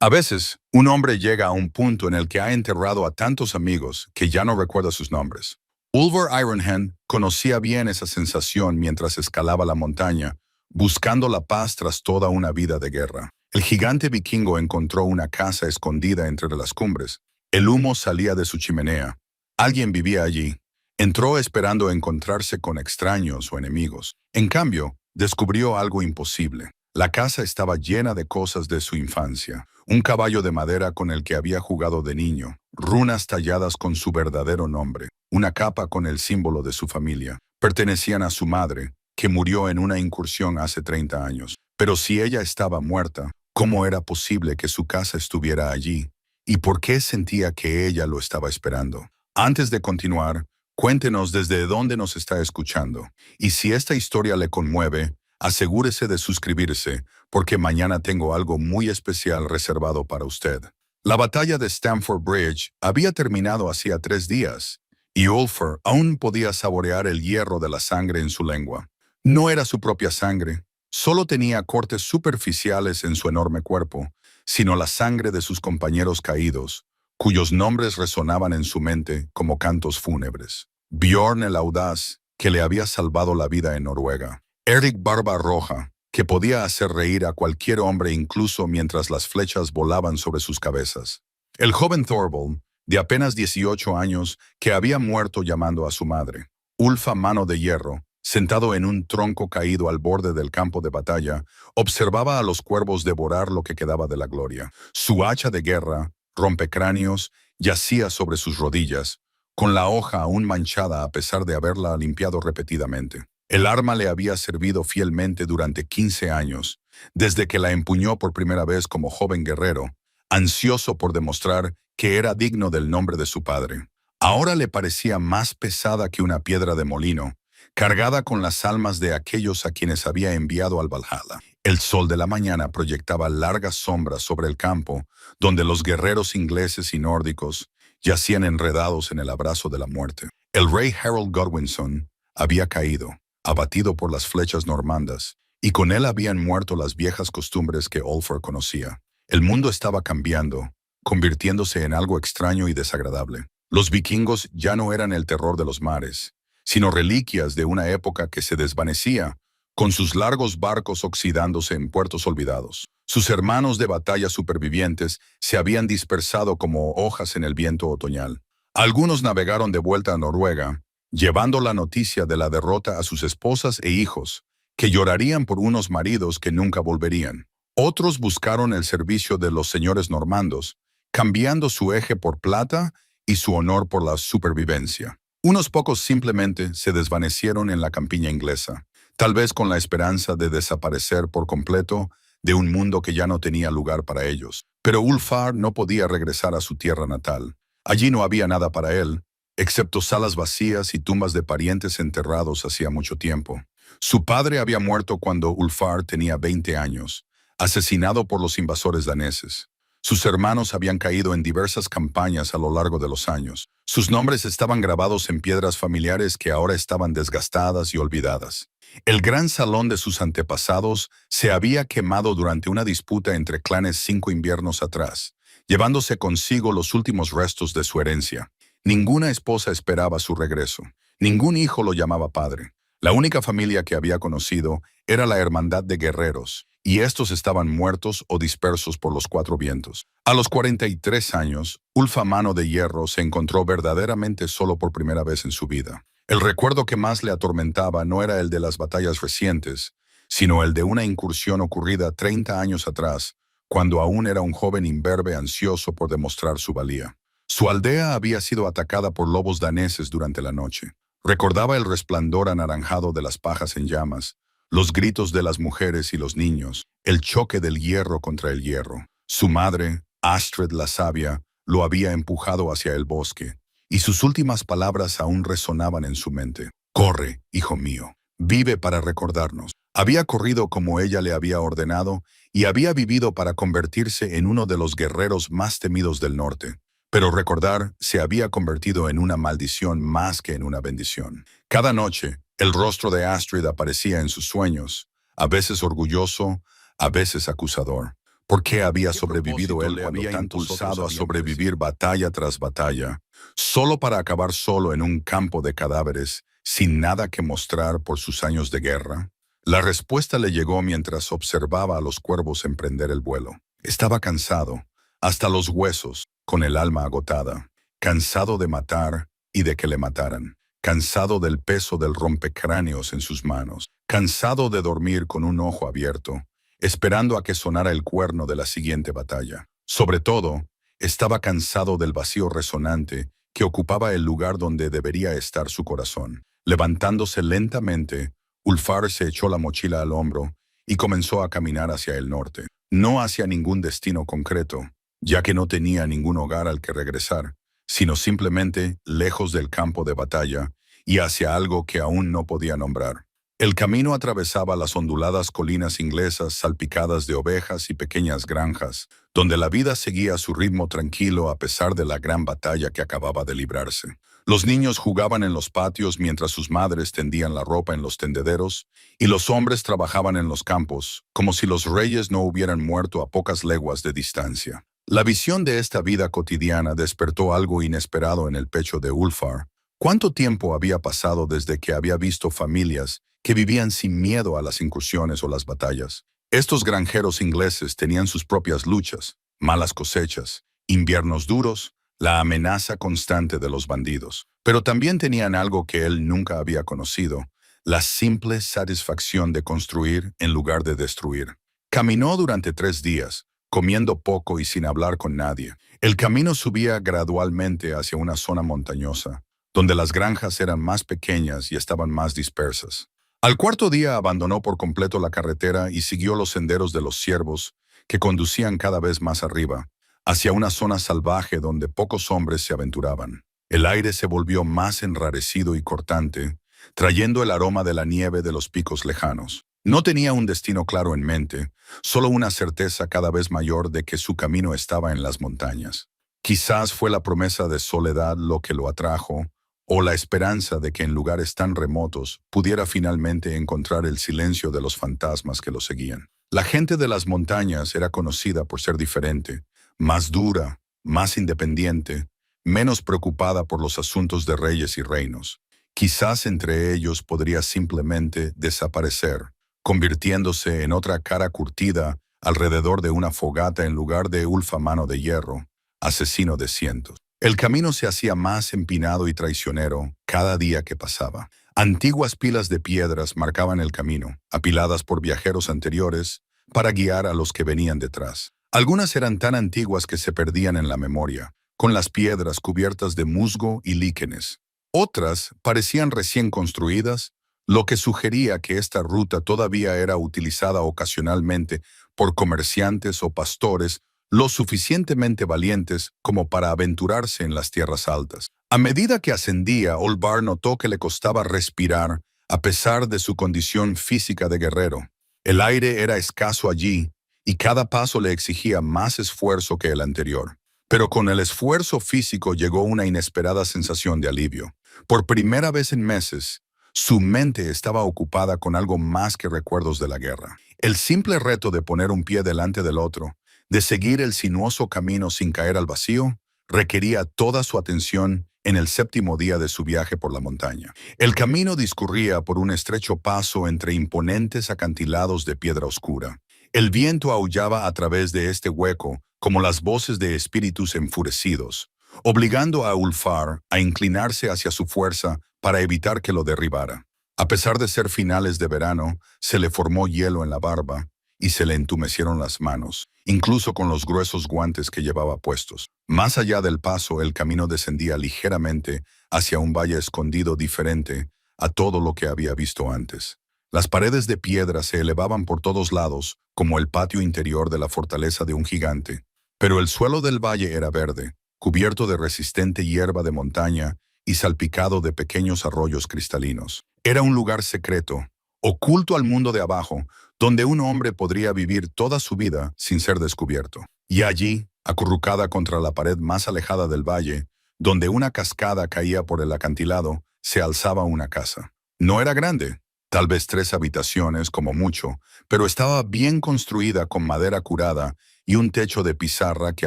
A veces, un hombre llega a un punto en el que ha enterrado a tantos amigos que ya no recuerda sus nombres. Ulver Ironhand conocía bien esa sensación mientras escalaba la montaña, buscando la paz tras toda una vida de guerra. El gigante vikingo encontró una casa escondida entre las cumbres. El humo salía de su chimenea. Alguien vivía allí. Entró esperando encontrarse con extraños o enemigos. En cambio, descubrió algo imposible. La casa estaba llena de cosas de su infancia. Un caballo de madera con el que había jugado de niño, runas talladas con su verdadero nombre, una capa con el símbolo de su familia. Pertenecían a su madre, que murió en una incursión hace 30 años. Pero si ella estaba muerta, ¿cómo era posible que su casa estuviera allí? ¿Y por qué sentía que ella lo estaba esperando? Antes de continuar, cuéntenos desde dónde nos está escuchando. Y si esta historia le conmueve, asegúrese de suscribirse, porque mañana tengo algo muy especial reservado para usted. La batalla de Stamford Bridge había terminado hacía 3 días, y Ulfar aún podía saborear el hierro de la sangre en su lengua. No era su propia sangre, solo tenía cortes superficiales en su enorme cuerpo, sino la sangre de sus compañeros caídos, cuyos nombres resonaban en su mente como cantos fúnebres. Bjorn el Audaz, que le había salvado la vida en Noruega. Eric Barba Roja, que podía hacer reír a cualquier hombre incluso mientras las flechas volaban sobre sus cabezas. El joven Thorvald, de apenas 18 años, que había muerto llamando a su madre. Ulfa Mano de Hierro, sentado en un tronco caído al borde del campo de batalla, observaba a los cuervos devorar lo que quedaba de la gloria. Su hacha de guerra, rompecráneos, yacía sobre sus rodillas, con la hoja aún manchada a pesar de haberla limpiado repetidamente. El arma le había servido fielmente durante 15 años, desde que la empuñó por primera vez como joven guerrero, ansioso por demostrar que era digno del nombre de su padre. Ahora le parecía más pesada que una piedra de molino, cargada con las almas de aquellos a quienes había enviado al Valhalla. El sol de la mañana proyectaba largas sombras sobre el campo, donde los guerreros ingleses y nórdicos yacían enredados en el abrazo de la muerte. El rey Harold Godwinson había caído, abatido por las flechas normandas, y con él habían muerto las viejas costumbres que Ulfar conocía. El mundo estaba cambiando, convirtiéndose en algo extraño y desagradable. Los vikingos ya no eran el terror de los mares, sino reliquias de una época que se desvanecía, con sus largos barcos oxidándose en puertos olvidados. Sus hermanos de batalla supervivientes se habían dispersado como hojas en el viento otoñal. Algunos navegaron de vuelta a Noruega, llevando la noticia de la derrota a sus esposas e hijos, que llorarían por unos maridos que nunca volverían. Otros buscaron el servicio de los señores normandos, cambiando su eje por plata y su honor por la supervivencia. Unos pocos simplemente se desvanecieron en la campiña inglesa, tal vez con la esperanza de desaparecer por completo de un mundo que ya no tenía lugar para ellos. Pero Ulfar no podía regresar a su tierra natal. Allí no había nada para él, excepto salas vacías y tumbas de parientes enterrados hacía mucho tiempo. Su padre había muerto cuando Ulfar tenía 20 años, asesinado por los invasores daneses. Sus hermanos habían caído en diversas campañas a lo largo de los años. Sus nombres estaban grabados en piedras familiares que ahora estaban desgastadas y olvidadas. El gran salón de sus antepasados se había quemado durante una disputa entre clanes 5 inviernos atrás, llevándose consigo los últimos restos de su herencia. Ninguna esposa esperaba su regreso. Ningún hijo lo llamaba padre. La única familia que había conocido era la Hermandad de Guerreros, y estos estaban muertos o dispersos por los 4 vientos. A los 43 años, Ulfa Mano de Hierro se encontró verdaderamente solo por primera vez en su vida. El recuerdo que más le atormentaba no era el de las batallas recientes, sino el de una incursión ocurrida 30 años atrás, cuando aún era un joven imberbe ansioso por demostrar su valía. Su aldea había sido atacada por lobos daneses durante la noche. Recordaba el resplandor anaranjado de las pajas en llamas, los gritos de las mujeres y los niños, el choque del hierro contra el hierro. Su madre, Astrid la Sabia, lo había empujado hacia el bosque, y sus últimas palabras aún resonaban en su mente. «Corre, hijo mío, vive para recordarnos». Había corrido como ella le había ordenado y había vivido para convertirse en uno de los guerreros más temidos del norte. Pero recordar se había convertido en una maldición más que en una bendición. Cada noche, el rostro de Astrid aparecía en sus sueños, a veces orgulloso, a veces acusador. ¿Por qué había sobrevivido él cuando tantos impulsado a sobrevivir batalla tras batalla, solo para acabar solo en un campo de cadáveres, sin nada que mostrar por sus años de guerra? La respuesta le llegó mientras observaba a los cuervos emprender el vuelo. Estaba cansado, hasta los huesos, con el alma agotada, cansado de matar y de que le mataran, cansado del peso del rompecráneos en sus manos, cansado de dormir con un ojo abierto, esperando a que sonara el cuerno de la siguiente batalla. Sobre todo, estaba cansado del vacío resonante que ocupaba el lugar donde debería estar su corazón. Levantándose lentamente, Ulfar se echó la mochila al hombro y comenzó a caminar hacia el norte. No hacia ningún destino concreto, ya que no tenía ningún hogar al que regresar, sino simplemente lejos del campo de batalla y hacia algo que aún no podía nombrar. El camino atravesaba las onduladas colinas inglesas salpicadas de ovejas y pequeñas granjas, donde la vida seguía su ritmo tranquilo a pesar de la gran batalla que acababa de librarse. Los niños jugaban en los patios mientras sus madres tendían la ropa en los tendederos, y los hombres trabajaban en los campos, como si los reyes no hubieran muerto a pocas leguas de distancia. La visión de esta vida cotidiana despertó algo inesperado en el pecho de Ulfar. ¿Cuánto tiempo había pasado desde que había visto familias que vivían sin miedo a las incursiones o las batallas? Estos granjeros ingleses tenían sus propias luchas, malas cosechas, inviernos duros, la amenaza constante de los bandidos. Pero también tenían algo que él nunca había conocido, la simple satisfacción de construir en lugar de destruir. Caminó durante 3 días, comiendo poco y sin hablar con nadie. El camino subía gradualmente hacia una zona montañosa, donde las granjas eran más pequeñas y estaban más dispersas. Al cuarto día abandonó por completo la carretera y siguió los senderos de los ciervos, que conducían cada vez más arriba, hacia una zona salvaje donde pocos hombres se aventuraban. El aire se volvió más enrarecido y cortante, trayendo el aroma de la nieve de los picos lejanos. No tenía un destino claro en mente, solo una certeza cada vez mayor de que su camino estaba en las montañas. Quizás fue la promesa de soledad lo que lo atrajo, o la esperanza de que en lugares tan remotos pudiera finalmente encontrar el silencio de los fantasmas que lo seguían. La gente de las montañas era conocida por ser diferente, más dura, más independiente, menos preocupada por los asuntos de reyes y reinos. Quizás entre ellos podría simplemente desaparecer, convirtiéndose en otra cara curtida alrededor de una fogata en lugar de Ulfa Mano de Hierro, asesino de cientos. El camino se hacía más empinado y traicionero cada día que pasaba. Antiguas pilas de piedras marcaban el camino, apiladas por viajeros anteriores, para guiar a los que venían detrás. Algunas eran tan antiguas que se perdían en la memoria, con las piedras cubiertas de musgo y líquenes. Otras parecían recién construidas, lo que sugería que esta ruta todavía era utilizada ocasionalmente por comerciantes o pastores lo suficientemente valientes como para aventurarse en las tierras altas. A medida que ascendía, Ulfar notó que le costaba respirar a pesar de su condición física de guerrero. El aire era escaso allí y cada paso le exigía más esfuerzo que el anterior. Pero con el esfuerzo físico llegó una inesperada sensación de alivio. Por primera vez en meses, su mente estaba ocupada con algo más que recuerdos de la guerra. El simple reto de poner un pie delante del otro, de seguir el sinuoso camino sin caer al vacío, requería toda su atención en el 7º día de su viaje por la montaña. El camino discurría por un estrecho paso entre imponentes acantilados de piedra oscura. El viento aullaba a través de este hueco como las voces de espíritus enfurecidos, obligando a Ulfar a inclinarse hacia su fuerza para evitar que lo derribara. A pesar de ser finales de verano, se le formó hielo en la barba y se le entumecieron las manos, incluso con los gruesos guantes que llevaba puestos. Más allá del paso, el camino descendía ligeramente hacia un valle escondido diferente a todo lo que había visto antes. Las paredes de piedra se elevaban por todos lados, como el patio interior de la fortaleza de un gigante, pero el suelo del valle era verde, cubierto de resistente hierba de montaña y salpicado de pequeños arroyos cristalinos. Era un lugar secreto, oculto al mundo de abajo, donde un hombre podría vivir toda su vida sin ser descubierto. Y allí, acurrucada contra la pared más alejada del valle, donde una cascada caía por el acantilado, se alzaba una casa. No era grande, tal vez 3 habitaciones como mucho, pero estaba bien construida con madera curada y un techo de pizarra que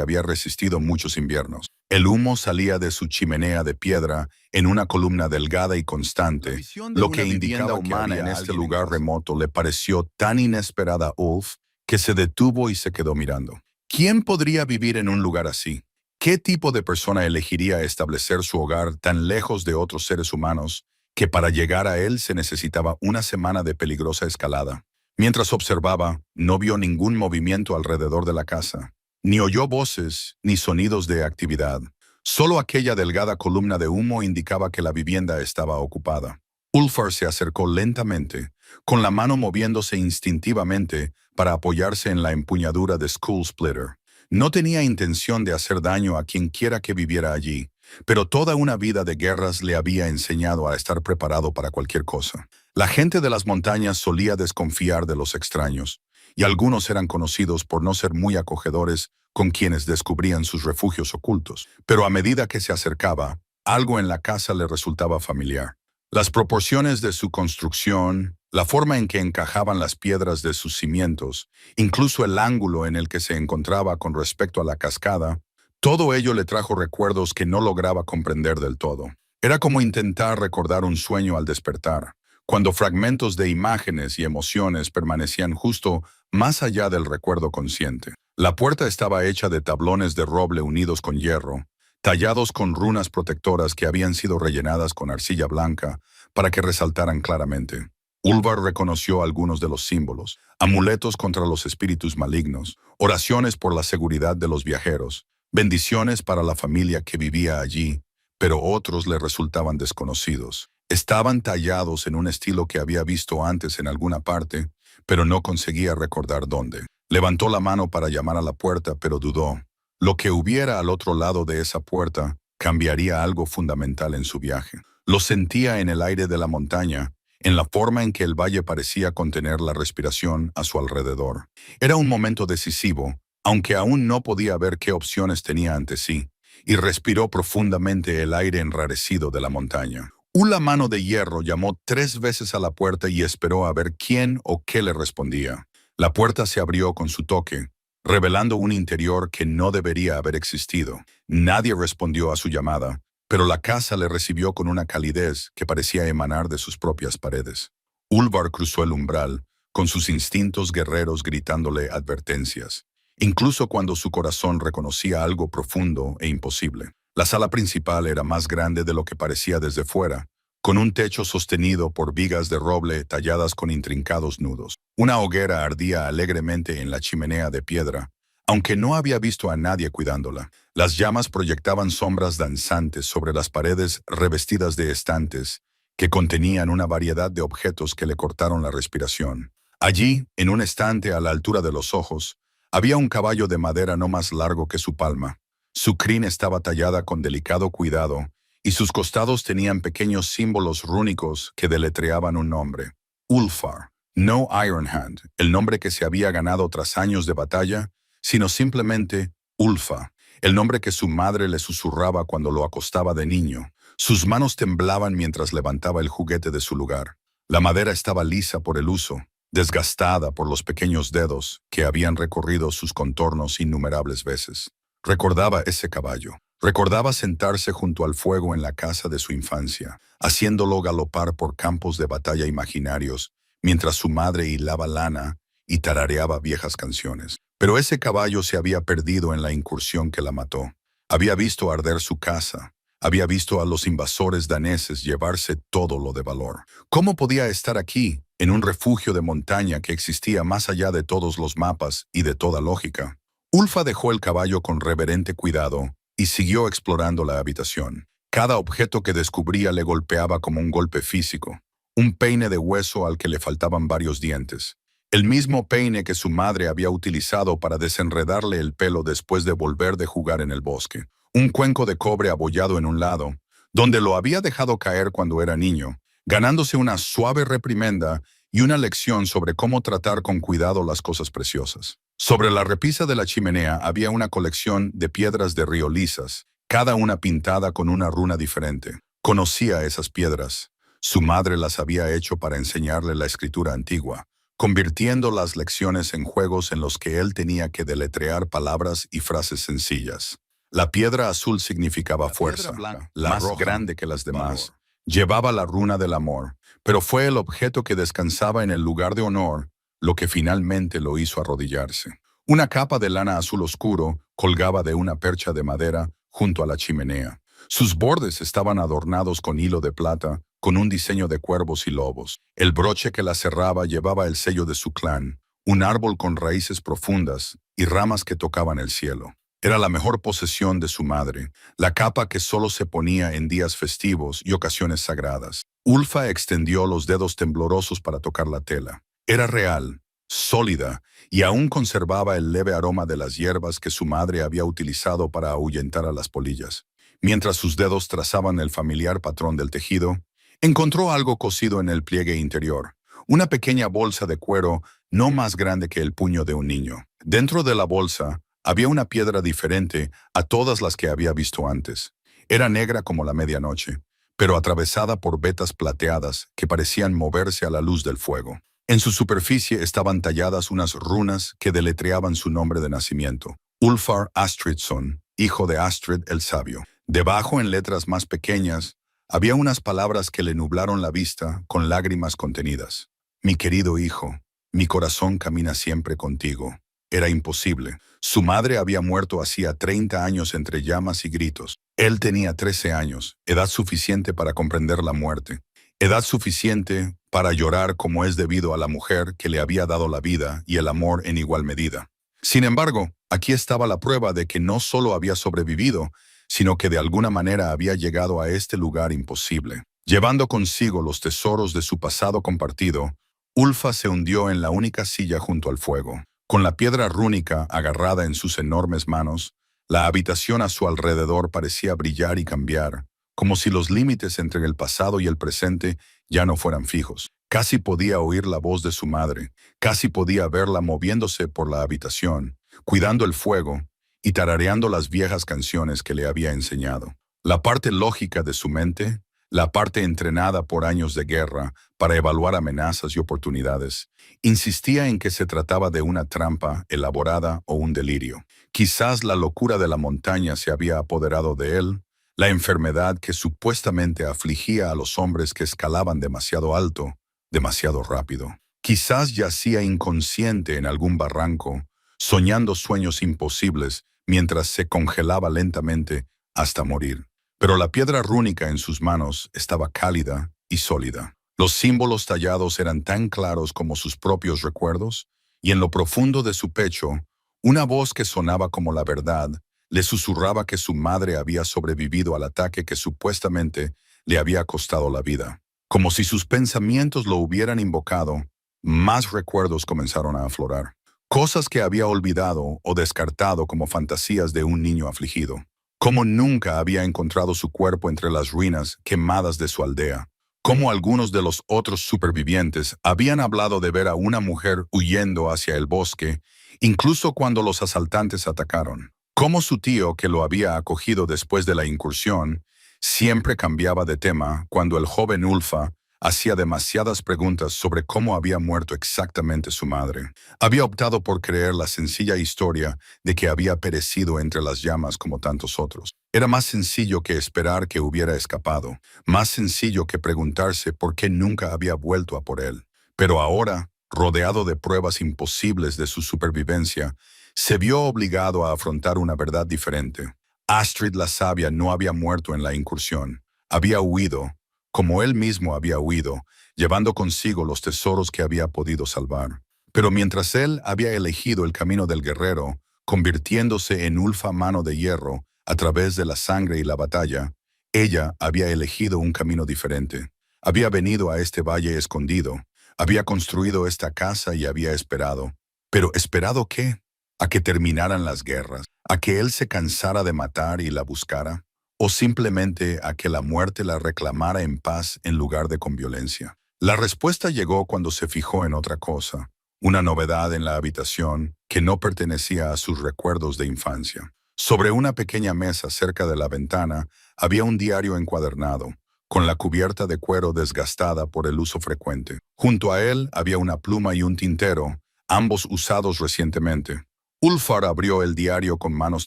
había resistido muchos inviernos. El humo salía de su chimenea de piedra en una columna delgada y constante, lo que indicaba que humana en este lugar remoto le pareció tan inesperada a Ulf que se detuvo y se quedó mirando. ¿Quién podría vivir en un lugar así? ¿Qué tipo de persona elegiría establecer su hogar tan lejos de otros seres humanos que para llegar a él se necesitaba una semana de peligrosa escalada? Mientras observaba, no vio ningún movimiento alrededor de la casa, ni oyó voces ni sonidos de actividad. Solo aquella delgada columna de humo indicaba que la vivienda estaba ocupada. Ulfar se acercó lentamente, con la mano moviéndose instintivamente para apoyarse en la empuñadura de Skull Splitter. No tenía intención de hacer daño a quien quiera que viviera allí, pero toda una vida de guerras le había enseñado a estar preparado para cualquier cosa. La gente de las montañas solía desconfiar de los extraños, y algunos eran conocidos por no ser muy acogedores con quienes descubrían sus refugios ocultos. Pero a medida que se acercaba, algo en la casa le resultaba familiar. Las proporciones de su construcción, la forma en que encajaban las piedras de sus cimientos, incluso el ángulo en el que se encontraba con respecto a la cascada, todo ello le trajo recuerdos que no lograba comprender del todo. Era como intentar recordar un sueño al despertar, cuando fragmentos de imágenes y emociones permanecían justo más allá del recuerdo consciente. La puerta estaba hecha de tablones de roble unidos con hierro, tallados con runas protectoras que habían sido rellenadas con arcilla blanca para que resaltaran claramente. Ulvar reconoció algunos de los símbolos: amuletos contra los espíritus malignos, oraciones por la seguridad de los viajeros, bendiciones para la familia que vivía allí, pero otros le resultaban desconocidos. Estaban tallados en un estilo que había visto antes en alguna parte, pero no conseguía recordar dónde. Levantó la mano para llamar a la puerta, pero dudó. Lo que hubiera al otro lado de esa puerta cambiaría algo fundamental en su viaje. Lo sentía en el aire de la montaña, en la forma en que el valle parecía contener la respiración a su alrededor. Era un momento decisivo, aunque aún no podía ver qué opciones tenía ante sí, y respiró profundamente el aire enrarecido de la montaña. Una mano de hierro llamó 3 veces a la puerta y esperó a ver quién o qué le respondía. La puerta se abrió con su toque, revelando un interior que no debería haber existido. Nadie respondió a su llamada, pero la casa le recibió con una calidez que parecía emanar de sus propias paredes. Ulvar cruzó el umbral, con sus instintos guerreros gritándole advertencias, incluso cuando su corazón reconocía algo profundo e imposible. La sala principal era más grande de lo que parecía desde fuera, con un techo sostenido por vigas de roble talladas con intrincados nudos. Una hoguera ardía alegremente en la chimenea de piedra, aunque no había visto a nadie cuidándola. Las llamas proyectaban sombras danzantes sobre las paredes revestidas de estantes que contenían una variedad de objetos que le cortaron la respiración. Allí, en un estante a la altura de los ojos, había un caballo de madera no más largo que su palma. Su crin estaba tallada con delicado cuidado, y sus costados tenían pequeños símbolos rúnicos que deletreaban un nombre: Ulfar. No Ironhand, el nombre que se había ganado tras años de batalla, sino simplemente Ulfa, el nombre que su madre le susurraba cuando lo acostaba de niño. Sus manos temblaban mientras levantaba el juguete de su lugar. La madera estaba lisa por el uso, desgastada por los pequeños dedos que habían recorrido sus contornos innumerables veces. Recordaba ese caballo. Recordaba sentarse junto al fuego en la casa de su infancia, haciéndolo galopar por campos de batalla imaginarios, mientras su madre hilaba lana y tarareaba viejas canciones. Pero ese caballo se había perdido en la incursión que la mató. Había visto arder su casa. Había visto a los invasores daneses llevarse todo lo de valor. ¿Cómo podía estar aquí, en un refugio de montaña que existía más allá de todos los mapas y de toda lógica? Ulfa dejó el caballo con reverente cuidado y siguió explorando la habitación. Cada objeto que descubría le golpeaba como un golpe físico. Un peine de hueso al que le faltaban varios dientes. El mismo peine que su madre había utilizado para desenredarle el pelo después de volver de jugar en el bosque. Un cuenco de cobre abollado en un lado, donde lo había dejado caer cuando era niño, ganándose una suave reprimenda y una lección sobre cómo tratar con cuidado las cosas preciosas. Sobre la repisa de la chimenea había una colección de piedras de río lisas, cada una pintada con una runa diferente. Conocía esas piedras. Su madre las había hecho para enseñarle la escritura antigua, convirtiendo las lecciones en juegos en los que él tenía que deletrear palabras y frases sencillas. La piedra azul significaba fuerza, la más grande que las demás. Llevaba la runa del amor, pero fue el objeto que descansaba en el lugar de honor lo que finalmente lo hizo arrodillarse. Una capa de lana azul oscuro colgaba de una percha de madera junto a la chimenea. Sus bordes estaban adornados con hilo de plata, con un diseño de cuervos y lobos. El broche que la cerraba llevaba el sello de su clan, un árbol con raíces profundas y ramas que tocaban el cielo. Era la mejor posesión de su madre, la capa que solo se ponía en días festivos y ocasiones sagradas. Ulfa extendió los dedos temblorosos para tocar la tela. Era real, sólida, y aún conservaba el leve aroma de las hierbas que su madre había utilizado para ahuyentar a las polillas. Mientras sus dedos trazaban el familiar patrón del tejido, encontró algo cosido en el pliegue interior, una pequeña bolsa de cuero no más grande que el puño de un niño. Dentro de la bolsa había una piedra diferente a todas las que había visto antes. Era negra como la medianoche, pero atravesada por vetas plateadas que parecían moverse a la luz del fuego. En su superficie estaban talladas unas runas que deletreaban su nombre de nacimiento: Ulfar Astridson, hijo de Astrid el Sabio. Debajo, en letras más pequeñas, había unas palabras que le nublaron la vista con lágrimas contenidas. Mi querido hijo, mi corazón camina siempre contigo. Era imposible. Su madre había muerto hacía 30 años entre llamas y gritos. Él tenía 13 años, edad suficiente para comprender la muerte. Edad suficiente para llorar como es debido a la mujer que le había dado la vida y el amor en igual medida. Sin embargo, aquí estaba la prueba de que no solo había sobrevivido, sino que de alguna manera había llegado a este lugar imposible. Llevando consigo los tesoros de su pasado compartido, Ulfa se hundió en la única silla junto al fuego. Con la piedra rúnica agarrada en sus enormes manos, la habitación a su alrededor parecía brillar y cambiar, como si los límites entre el pasado y el presente ya no fueran fijos. Casi podía oír la voz de su madre, casi podía verla moviéndose por la habitación, cuidando el fuego y tarareando las viejas canciones que le había enseñado. La parte lógica de su mente, la parte entrenada por años de guerra para evaluar amenazas y oportunidades, insistía en que se trataba de una trampa elaborada o un delirio. Quizás la locura de la montaña se había apoderado de él, la enfermedad que supuestamente afligía a los hombres que escalaban demasiado alto, demasiado rápido. Quizás yacía inconsciente en algún barranco, soñando sueños imposibles mientras se congelaba lentamente hasta morir. Pero la piedra rúnica en sus manos estaba cálida y sólida. Los símbolos tallados eran tan claros como sus propios recuerdos, y en lo profundo de su pecho, una voz que sonaba como la verdad le susurraba que su madre había sobrevivido al ataque que supuestamente le había costado la vida. Como si sus pensamientos lo hubieran invocado, más recuerdos comenzaron a aflorar. Cosas que había olvidado o descartado como fantasías de un niño afligido. Cómo nunca había encontrado su cuerpo entre las ruinas quemadas de su aldea. Cómo algunos de los otros supervivientes habían hablado de ver a una mujer huyendo hacia el bosque, incluso cuando los asaltantes atacaron. Cómo su tío, que lo había acogido después de la incursión, siempre cambiaba de tema cuando el joven Ulfa hacía demasiadas preguntas sobre cómo había muerto exactamente su madre. Había optado por creer la sencilla historia de que había perecido entre las llamas como tantos otros. Era más sencillo que esperar que hubiera escapado, más sencillo que preguntarse por qué nunca había vuelto a por él. Pero ahora, rodeado de pruebas imposibles de su supervivencia, se vio obligado a afrontar una verdad diferente. Astrid la Sabia no había muerto en la incursión. Había huido, como él mismo había huido, llevando consigo los tesoros que había podido salvar. Pero mientras él había elegido el camino del guerrero, convirtiéndose en Ulfa Mano de Hierro a través de la sangre y la batalla, ella había elegido un camino diferente. Había venido a este valle escondido, había construido esta casa y había esperado. ¿Pero esperado qué? ¿A que terminaran las guerras? ¿A que él se cansara de matar y la buscara? ¿O simplemente a que la muerte la reclamara en paz en lugar de con violencia? La respuesta llegó cuando se fijó en otra cosa, una novedad en la habitación que no pertenecía a sus recuerdos de infancia. Sobre una pequeña mesa cerca de la ventana había un diario encuadernado, con la cubierta de cuero desgastada por el uso frecuente. Junto a él había una pluma y un tintero, ambos usados recientemente. Ulfar abrió el diario con manos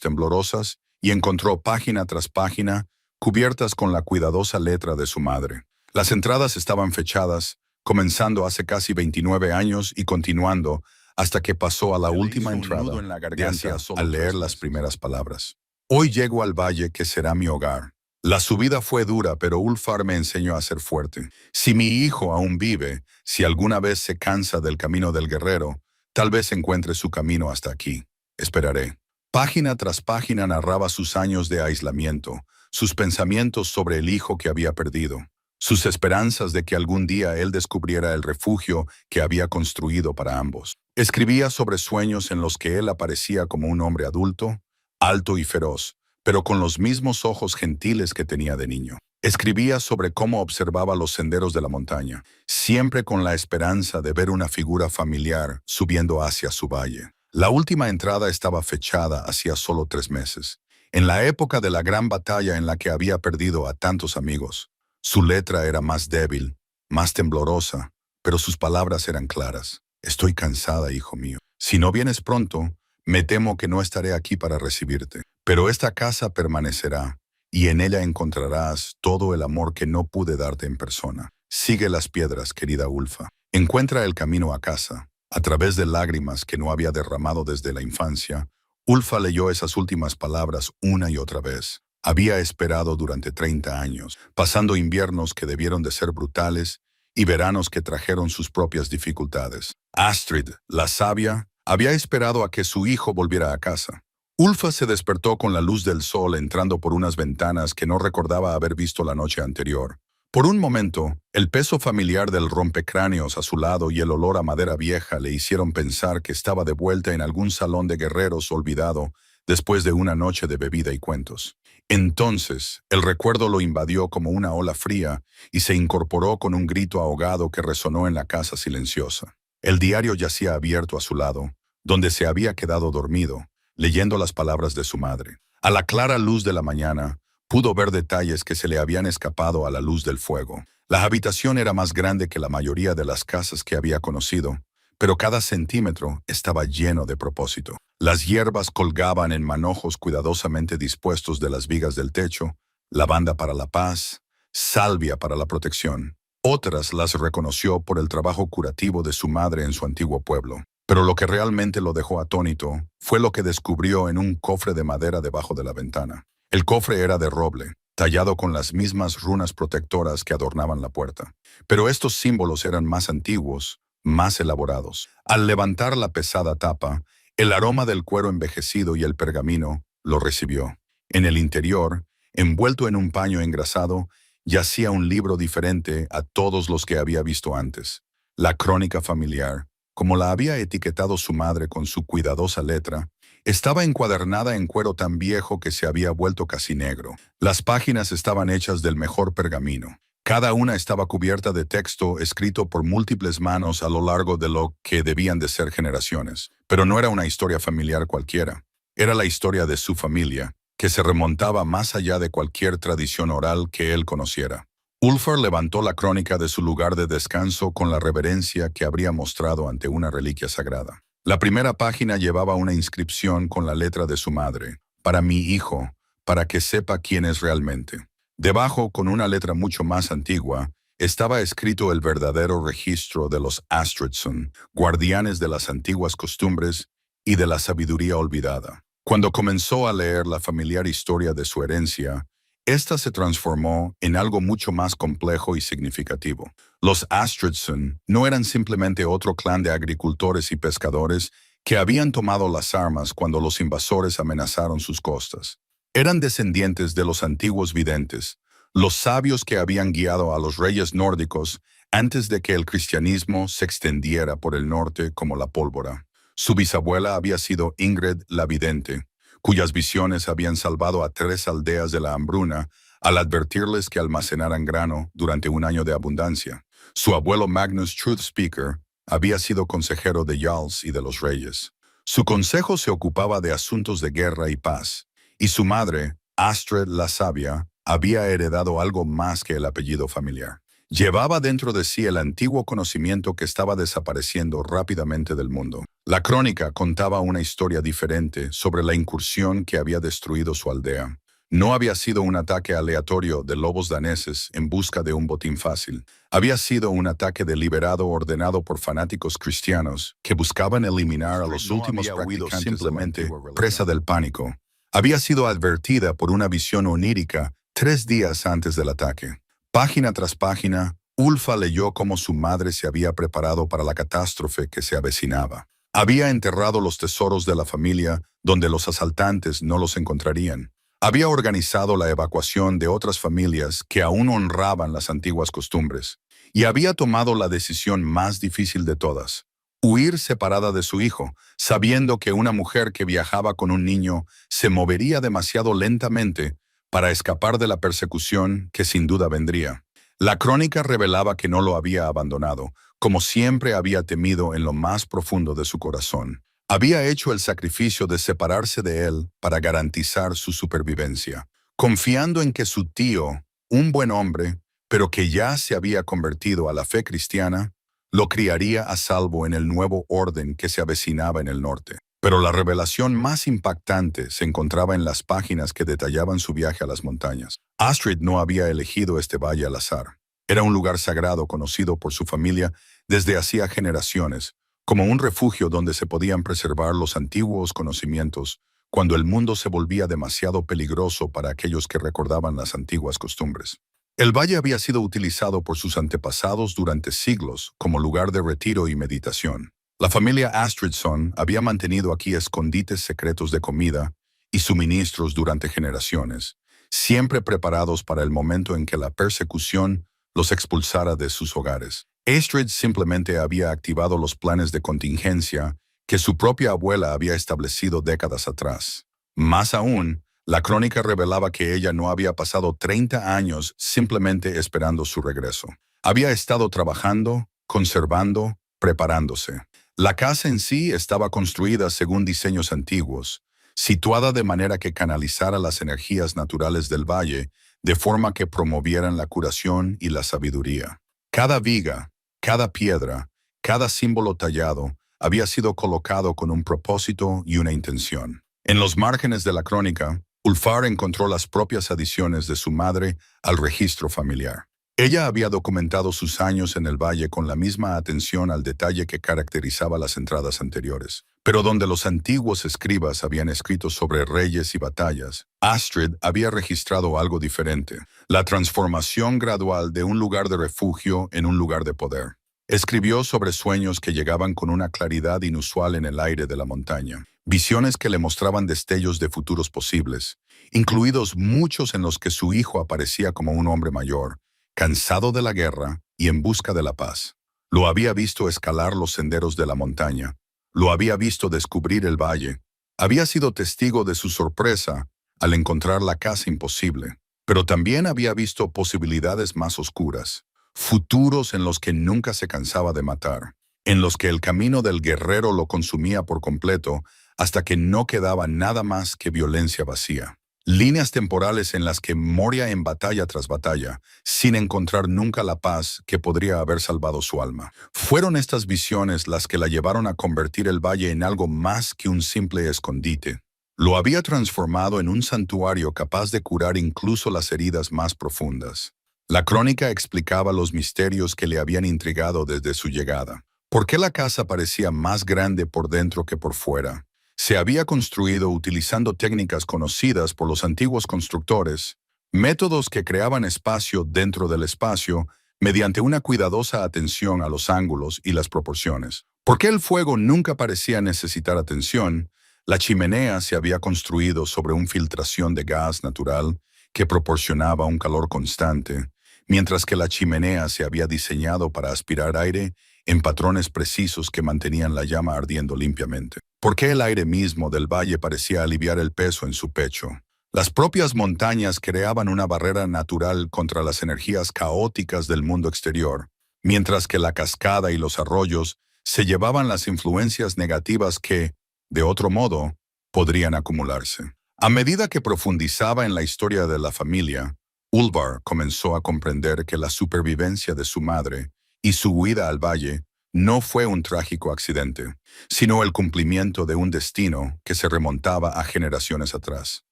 temblorosas y encontró página tras página cubiertas con la cuidadosa letra de su madre. Las entradas estaban fechadas, comenzando hace casi 29 años y continuando hasta que pasó a la última entrada de hacía al leer las primeras palabras. Hoy llego al valle que será mi hogar. La subida fue dura, pero Ulfar me enseñó a ser fuerte. Si mi hijo aún vive, si alguna vez se cansa del camino del guerrero, tal vez encuentre su camino hasta aquí. Esperaré. Página tras página narraba sus años de aislamiento, sus pensamientos sobre el hijo que había perdido, sus esperanzas de que algún día él descubriera el refugio que había construido para ambos. Escribía sobre sueños en los que él aparecía como un hombre adulto, alto y feroz, pero con los mismos ojos gentiles que tenía de niño. Escribía sobre cómo observaba los senderos de la montaña, siempre con la esperanza de ver una figura familiar subiendo hacia su valle. La última entrada estaba fechada hacía solo 3 meses, en la época de la gran batalla en la que había perdido a tantos amigos. Su letra era más débil, más temblorosa, pero sus palabras eran claras. Estoy cansada, hijo mío. Si no vienes pronto, me temo que no estaré aquí para recibirte. Pero esta casa permanecerá, y en ella encontrarás todo el amor que no pude darte en persona. Sigue las piedras, querida Ulfa. Encuentra el camino a casa. A través de lágrimas que no había derramado desde la infancia, Ulfa leyó esas últimas palabras una y otra vez. Había esperado durante 30 años, pasando inviernos que debieron de ser brutales y veranos que trajeron sus propias dificultades. Astrid, la sabia, había esperado a que su hijo volviera a casa. Ulfa se despertó con la luz del sol entrando por unas ventanas que no recordaba haber visto la noche anterior. Por un momento, el peso familiar del rompecráneos a su lado y el olor a madera vieja le hicieron pensar que estaba de vuelta en algún salón de guerreros olvidado después de una noche de bebida y cuentos. Entonces, el recuerdo lo invadió como una ola fría y se incorporó con un grito ahogado que resonó en la casa silenciosa. El diario yacía abierto a su lado, donde se había quedado dormido, leyendo las palabras de su madre. A la clara luz de la mañana, pudo ver detalles que se le habían escapado a la luz del fuego. La habitación era más grande que la mayoría de las casas que había conocido, pero cada centímetro estaba lleno de propósito. Las hierbas colgaban en manojos cuidadosamente dispuestos de las vigas del techo, lavanda para la paz, salvia para la protección. Otras las reconoció por el trabajo curativo de su madre en su antiguo pueblo. Pero lo que realmente lo dejó atónito fue lo que descubrió en un cofre de madera debajo de la ventana. El cofre era de roble, tallado con las mismas runas protectoras que adornaban la puerta. Pero estos símbolos eran más antiguos, más elaborados. Al levantar la pesada tapa, el aroma del cuero envejecido y el pergamino lo recibió. En el interior, envuelto en un paño engrasado, yacía un libro diferente a todos los que había visto antes. La crónica familiar, como la había etiquetado su madre con su cuidadosa letra, estaba encuadernada en cuero tan viejo que se había vuelto casi negro. Las páginas estaban hechas del mejor pergamino. Cada una estaba cubierta de texto escrito por múltiples manos a lo largo de lo que debían de ser generaciones. Pero no era una historia familiar cualquiera. Era la historia de su familia, que se remontaba más allá de cualquier tradición oral que él conociera. Ulfar levantó la crónica de su lugar de descanso con la reverencia que habría mostrado ante una reliquia sagrada. La primera página llevaba una inscripción con la letra de su madre, para mi hijo, para que sepa quién es realmente. Debajo, con una letra mucho más antigua, estaba escrito el verdadero registro de los Astridson, guardianes de las antiguas costumbres y de la sabiduría olvidada. Cuando comenzó a leer la familiar historia de su herencia, esta se transformó en algo mucho más complejo y significativo. Los Astridson no eran simplemente otro clan de agricultores y pescadores que habían tomado las armas cuando los invasores amenazaron sus costas. Eran descendientes de los antiguos videntes, los sabios que habían guiado a los reyes nórdicos antes de que el cristianismo se extendiera por el norte como la pólvora. Su bisabuela había sido Ingrid la vidente, cuyas visiones habían salvado a 3 aldeas de la hambruna al advertirles que almacenaran grano durante un año de abundancia. Su abuelo Magnus Truthspeaker había sido consejero de Jarls y de los reyes. Su consejo se ocupaba de asuntos de guerra y paz, y su madre, Astrid la sabia, había heredado algo más que el apellido familiar. Llevaba dentro de sí el antiguo conocimiento que estaba desapareciendo rápidamente del mundo. La crónica contaba una historia diferente sobre la incursión que había destruido su aldea. No había sido un ataque aleatorio de lobos daneses en busca de un botín fácil. Había sido un ataque deliberado ordenado por fanáticos cristianos que buscaban eliminar a los últimos practicantes simplemente presa del pánico. Había sido advertida por una visión onírica 3 días antes del ataque. Página tras página, Ulfa leyó cómo su madre se había preparado para la catástrofe que se avecinaba. Había enterrado los tesoros de la familia donde los asaltantes no los encontrarían. Había organizado la evacuación de otras familias que aún honraban las antiguas costumbres. Y había tomado la decisión más difícil de todas: huir separada de su hijo, sabiendo que una mujer que viajaba con un niño se movería demasiado lentamente para escapar de la persecución que sin duda vendría. La crónica revelaba que no lo había abandonado, como siempre había temido en lo más profundo de su corazón. Había hecho el sacrificio de separarse de él para garantizar su supervivencia, confiando en que su tío, un buen hombre, pero que ya se había convertido a la fe cristiana, lo criaría a salvo en el nuevo orden que se avecinaba en el norte. Pero la revelación más impactante se encontraba en las páginas que detallaban su viaje a las montañas. Astrid no había elegido este valle al azar. Era un lugar sagrado conocido por su familia desde hacía generaciones, como un refugio donde se podían preservar los antiguos conocimientos cuando el mundo se volvía demasiado peligroso para aquellos que recordaban las antiguas costumbres. El valle había sido utilizado por sus antepasados durante siglos como lugar de retiro y meditación. La familia Astridson había mantenido aquí escondites secretos de comida y suministros durante generaciones, siempre preparados para el momento en que la persecución los expulsara de sus hogares. Astrid simplemente había activado los planes de contingencia que su propia abuela había establecido décadas atrás. Más aún, la crónica revelaba que ella no había pasado 30 años simplemente esperando su regreso. Había estado trabajando, conservando, preparándose. La casa en sí estaba construida según diseños antiguos, situada de manera que canalizara las energías naturales del valle de forma que promovieran la curación y la sabiduría. Cada viga, cada piedra, cada símbolo tallado había sido colocado con un propósito y una intención. En los márgenes de la crónica, Ulfar encontró las propias adiciones de su madre al registro familiar. Ella había documentado sus años en el valle con la misma atención al detalle que caracterizaba las entradas anteriores. Pero donde los antiguos escribas habían escrito sobre reyes y batallas, Astrid había registrado algo diferente: la transformación gradual de un lugar de refugio en un lugar de poder. Escribió sobre sueños que llegaban con una claridad inusual en el aire de la montaña, visiones que le mostraban destellos de futuros posibles, incluidos muchos en los que su hijo aparecía como un hombre mayor, cansado de la guerra y en busca de la paz. Lo había visto escalar los senderos de la montaña, lo había visto descubrir el valle, había sido testigo de su sorpresa al encontrar la casa imposible, pero también había visto posibilidades más oscuras, futuros en los que nunca se cansaba de matar, en los que el camino del guerrero lo consumía por completo hasta que no quedaba nada más que violencia vacía. Líneas temporales en las que moría en batalla tras batalla, sin encontrar nunca la paz que podría haber salvado su alma. Fueron estas visiones las que la llevaron a convertir el valle en algo más que un simple escondite. Lo había transformado en un santuario capaz de curar incluso las heridas más profundas. La crónica explicaba los misterios que le habían intrigado desde su llegada. ¿Por qué la casa parecía más grande por dentro que por fuera? Se había construido utilizando técnicas conocidas por los antiguos constructores, métodos que creaban espacio dentro del espacio mediante una cuidadosa atención a los ángulos y las proporciones. Porque el fuego nunca parecía necesitar atención, la chimenea se había construido sobre una filtración de gas natural que proporcionaba un calor constante, mientras que la chimenea se había diseñado para aspirar aire en patrones precisos que mantenían la llama ardiendo limpiamente. ¿Por qué el aire mismo del valle parecía aliviar el peso en su pecho? Las propias montañas creaban una barrera natural contra las energías caóticas del mundo exterior, mientras que la cascada y los arroyos se llevaban las influencias negativas que, de otro modo, podrían acumularse. A medida que profundizaba en la historia de la familia, Ulvar comenzó a comprender que la supervivencia de su madre y su huida al valle no fue un trágico accidente, sino el cumplimiento de un destino que se remontaba a generaciones atrás.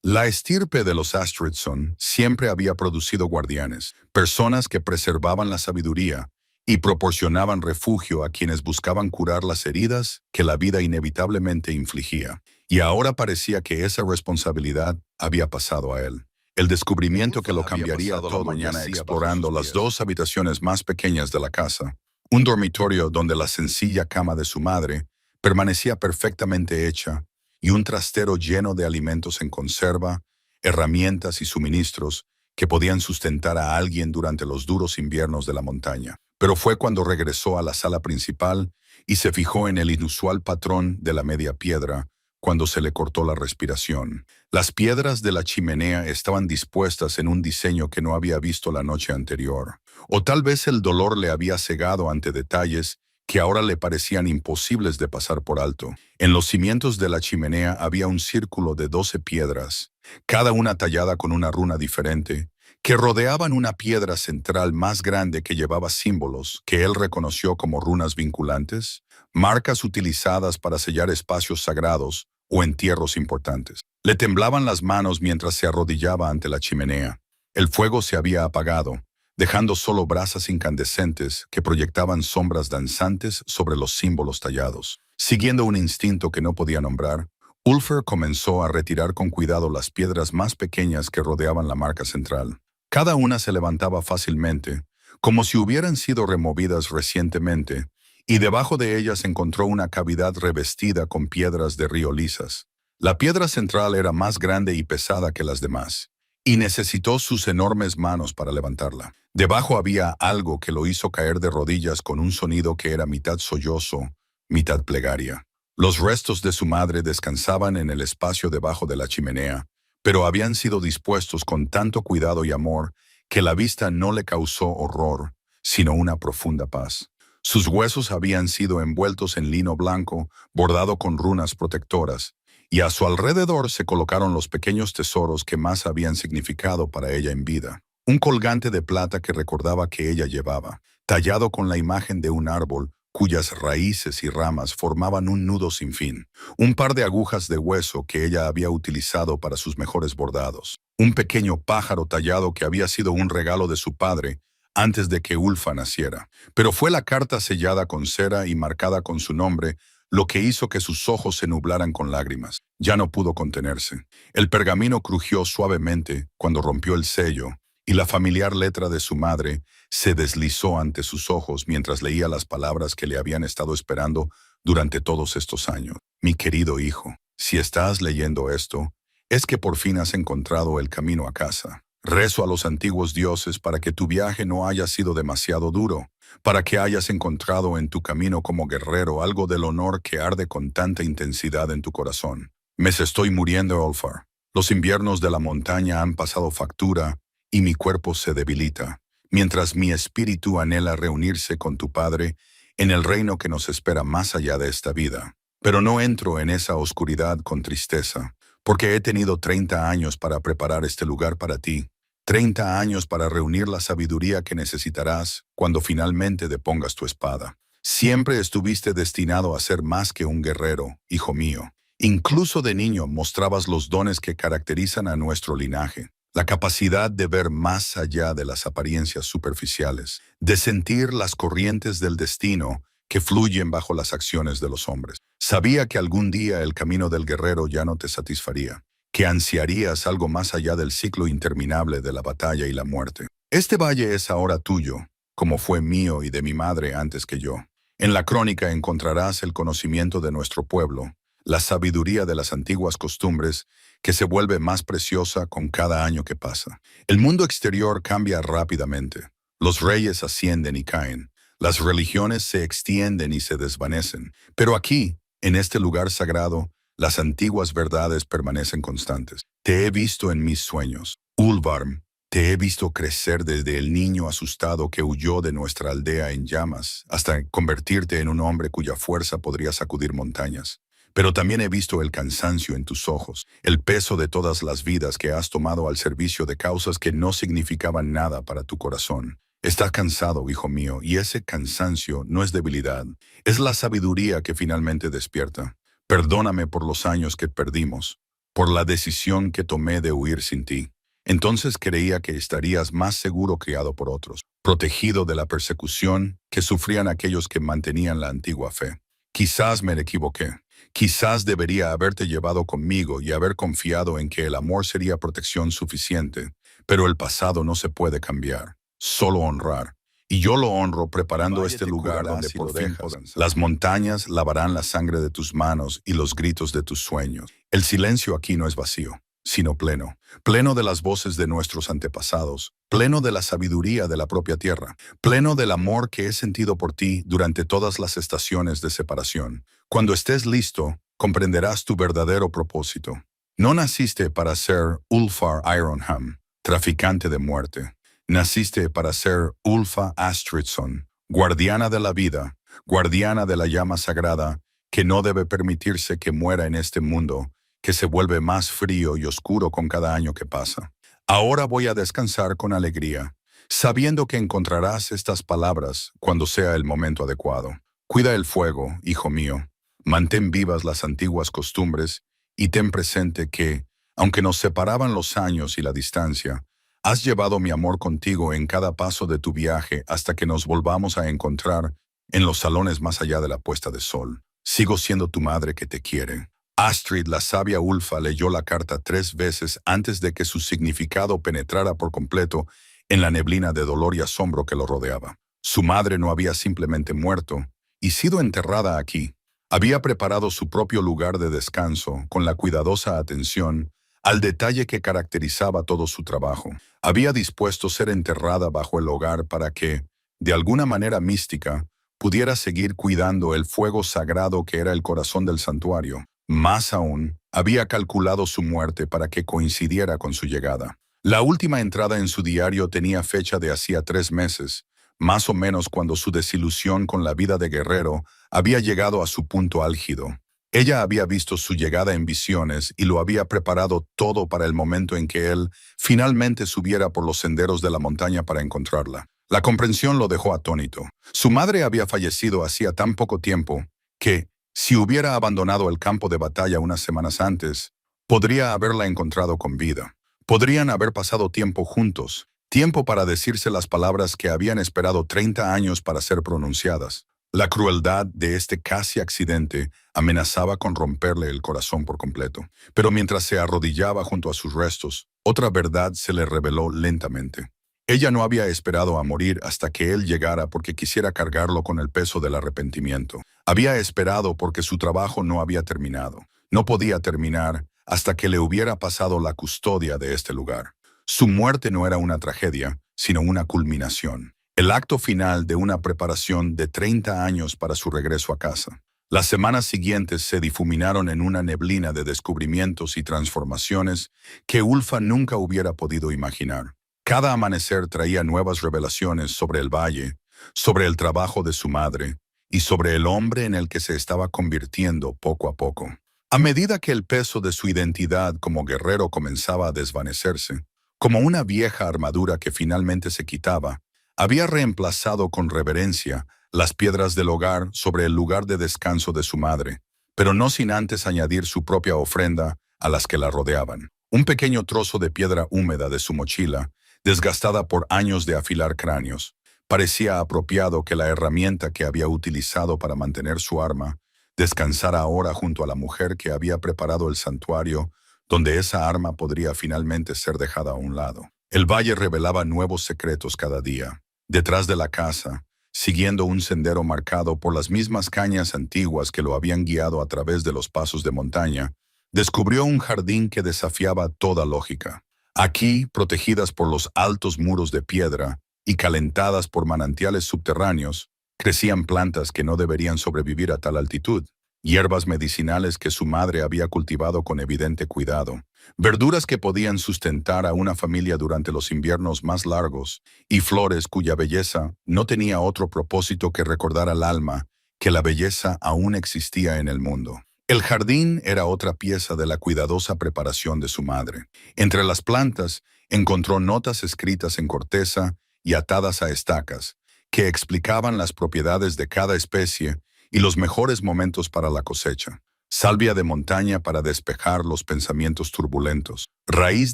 La estirpe de los Astridson siempre había producido guardianes, personas que preservaban la sabiduría y proporcionaban refugio a quienes buscaban curar las heridas que la vida inevitablemente infligía. Y ahora parecía que esa responsabilidad había pasado a él. El descubrimiento que lo cambiaría todo mañana explorando las dos habitaciones más pequeñas de la casa, un dormitorio donde la sencilla cama de su madre permanecía perfectamente hecha y un trastero lleno de alimentos en conserva, herramientas y suministros que podían sustentar a alguien durante los duros inviernos de la montaña. Pero fue cuando regresó a la sala principal y se fijó en el inusual patrón de la media piedra, cuando se le cortó la respiración. Las piedras de la chimenea estaban dispuestas en un diseño que no había visto la noche anterior. O tal vez el dolor le había cegado ante detalles que ahora le parecían imposibles de pasar por alto. En los cimientos de la chimenea había un círculo de 12 piedras, cada una tallada con una runa diferente, que rodeaban una piedra central más grande que llevaba símbolos que él reconoció como runas vinculantes, marcas utilizadas para sellar espacios sagrados o entierros importantes. Le temblaban las manos mientras se arrodillaba ante la chimenea. El fuego se había apagado, dejando solo brasas incandescentes que proyectaban sombras danzantes sobre los símbolos tallados. Siguiendo un instinto que no podía nombrar, Ulfar comenzó a retirar con cuidado las piedras más pequeñas que rodeaban la marca central. Cada una se levantaba fácilmente, como si hubieran sido removidas recientemente, y debajo de ellas encontró una cavidad revestida con piedras de río lisas. La piedra central era más grande y pesada que las demás, y necesitó sus enormes manos para levantarla. Debajo había algo que lo hizo caer de rodillas con un sonido que era mitad sollozo, mitad plegaria. Los restos de su madre descansaban en el espacio debajo de la chimenea, pero habían sido dispuestos con tanto cuidado y amor que la vista no le causó horror, sino una profunda paz. Sus huesos habían sido envueltos en lino blanco, bordado con runas protectoras, y a su alrededor se colocaron los pequeños tesoros que más habían significado para ella en vida. Un colgante de plata que recordaba que ella llevaba, tallado con la imagen de un árbol, cuyas raíces y ramas formaban un nudo sin fin, un par de agujas de hueso que ella había utilizado para sus mejores bordados, un pequeño pájaro tallado que había sido un regalo de su padre antes de que Ulfa naciera. Pero fue la carta sellada con cera y marcada con su nombre lo que hizo que sus ojos se nublaran con lágrimas. Ya no pudo contenerse. El pergamino crujió suavemente cuando rompió el sello, y la familiar letra de su madre se deslizó ante sus ojos mientras leía las palabras que le habían estado esperando durante todos estos años. Mi querido hijo, si estás leyendo esto, es que por fin has encontrado el camino a casa. Rezo a los antiguos dioses para que tu viaje no haya sido demasiado duro, para que hayas encontrado en tu camino como guerrero algo del honor que arde con tanta intensidad en tu corazón. Me estoy muriendo, Ulfar. Los inviernos de la montaña han pasado factura y mi cuerpo se debilita, mientras mi espíritu anhela reunirse con tu Padre en el reino que nos espera más allá de esta vida. Pero no entro en esa oscuridad con tristeza, porque he tenido 30 años para preparar este lugar para ti, 30 años para reunir la sabiduría que necesitarás cuando finalmente depongas tu espada. Siempre estuviste destinado a ser más que un guerrero, hijo mío. Incluso de niño mostrabas los dones que caracterizan a nuestro linaje. La capacidad de ver más allá de las apariencias superficiales, de sentir las corrientes del destino que fluyen bajo las acciones de los hombres. Sabía que algún día el camino del guerrero ya no te satisfaría, que ansiarías algo más allá del ciclo interminable de la batalla y la muerte. Este valle es ahora tuyo, como fue mío y de mi madre antes que yo. En la crónica encontrarás el conocimiento de nuestro pueblo, la sabiduría de las antiguas costumbres, que se vuelve más preciosa con cada año que pasa. El mundo exterior cambia rápidamente. Los reyes ascienden y caen. Las religiones se extienden y se desvanecen. Pero aquí, en este lugar sagrado, las antiguas verdades permanecen constantes. Te he visto en mis sueños, Ulvarm. Te he visto crecer desde el niño asustado que huyó de nuestra aldea en llamas hasta convertirte en un hombre cuya fuerza podría sacudir montañas. pero también he visto el cansancio en tus ojos, el peso de todas las vidas que has tomado al servicio de causas que no significaban nada para tu corazón. Estás cansado, hijo mío, y ese cansancio no es debilidad, es la sabiduría que finalmente despierta. Perdóname por los años que perdimos, por la decisión que tomé de huir sin ti. Entonces creía que estarías más seguro criado por otros, protegido de la persecución que sufrían aquellos que mantenían la antigua fe. Quizás me equivoqué. Quizás debería haberte llevado conmigo y haber confiado en que el amor sería protección suficiente, pero el pasado no se puede cambiar, solo honrar. Y yo lo honro preparando este lugar donde por fin podrás. Las montañas lavarán la sangre de tus manos y los gritos de tus sueños. El silencio aquí no es vacío, sino pleno, pleno de las voces de nuestros antepasados, pleno de la sabiduría de la propia tierra, pleno del amor que he sentido por ti durante todas las estaciones de separación. Cuando estés listo, comprenderás tu verdadero propósito. No naciste para ser Ulfar Ironham, traficante de muerte. Naciste para ser Ulfa Astridson, guardiana de la vida, guardiana de la llama sagrada, que no debe permitirse que muera en este mundo, que se vuelve más frío y oscuro con cada año que pasa. Ahora voy a descansar con alegría, sabiendo que encontrarás estas palabras cuando sea el momento adecuado. Cuida el fuego, hijo mío. Mantén vivas las antiguas costumbres y ten presente que, aunque nos separaban los años y la distancia, has llevado mi amor contigo en cada paso de tu viaje hasta que nos volvamos a encontrar en los salones más allá de la puesta de sol. Sigo siendo tu madre que te quiere. Astrid, la sabia Ulfa, leyó la carta 3 veces antes de que su significado penetrara por completo en la neblina de dolor y asombro que lo rodeaba. Su madre no había simplemente muerto y sido enterrada aquí. Había preparado su propio lugar de descanso con la cuidadosa atención al detalle que caracterizaba todo su trabajo. Había dispuesto ser enterrada bajo el hogar para que, de alguna manera mística, pudiera seguir cuidando el fuego sagrado que era el corazón del santuario. Más aún, había calculado su muerte para que coincidiera con su llegada. La última entrada en su diario tenía fecha de hacía 3 meses, más o menos cuando su desilusión con la vida de guerrero había llegado a su punto álgido. Ella había visto su llegada en visiones y lo había preparado todo para el momento en que él finalmente subiera por los senderos de la montaña para encontrarla. La comprensión lo dejó atónito. Su madre había fallecido hacía tan poco tiempo que, si hubiera abandonado el campo de batalla unas semanas antes, podría haberla encontrado con vida. Podrían haber pasado tiempo juntos, tiempo para decirse las palabras que habían esperado 30 años para ser pronunciadas. La crueldad de este casi accidente amenazaba con romperle el corazón por completo. Pero mientras se arrodillaba junto a sus restos, otra verdad se le reveló lentamente. Ella no había esperado a morir hasta que él llegara porque quisiera cargarlo con el peso del arrepentimiento. Había esperado porque su trabajo no había terminado. No podía terminar hasta que le hubiera pasado la custodia de este lugar. Su muerte no era una tragedia, sino una culminación. El acto final de una preparación de 30 años para su regreso a casa. Las semanas siguientes se difuminaron en una neblina de descubrimientos y transformaciones que Ulfa nunca hubiera podido imaginar. Cada amanecer traía nuevas revelaciones sobre el valle, sobre el trabajo de su madre y sobre el hombre en el que se estaba convirtiendo poco a poco. A medida que el peso de su identidad como guerrero comenzaba a desvanecerse, como una vieja armadura que finalmente se quitaba, había reemplazado con reverencia las piedras del hogar sobre el lugar de descanso de su madre, pero no sin antes añadir su propia ofrenda a las que la rodeaban. Un pequeño trozo de piedra húmeda de su mochila, desgastada por años de afilar cráneos. Parecía apropiado que la herramienta que había utilizado para mantener su arma descansara ahora junto a la mujer que había preparado el santuario, donde esa arma podría finalmente ser dejada a un lado. El valle revelaba nuevos secretos cada día. Detrás de la casa, siguiendo un sendero marcado por las mismas cañas antiguas que lo habían guiado a través de los pasos de montaña, descubrió un jardín que desafiaba toda lógica. Aquí, protegidas por los altos muros de piedra y calentadas por manantiales subterráneos, crecían plantas que no deberían sobrevivir a tal altitud, hierbas medicinales que su madre había cultivado con evidente cuidado, verduras que podían sustentar a una familia durante los inviernos más largos, y flores cuya belleza no tenía otro propósito que recordar al alma que la belleza aún existía en el mundo. El jardín era otra pieza de la cuidadosa preparación de su madre. Entre las plantas encontró notas escritas en corteza y atadas a estacas, que explicaban las propiedades de cada especie y los mejores momentos para la cosecha. Salvia de montaña para despejar los pensamientos turbulentos. Raíz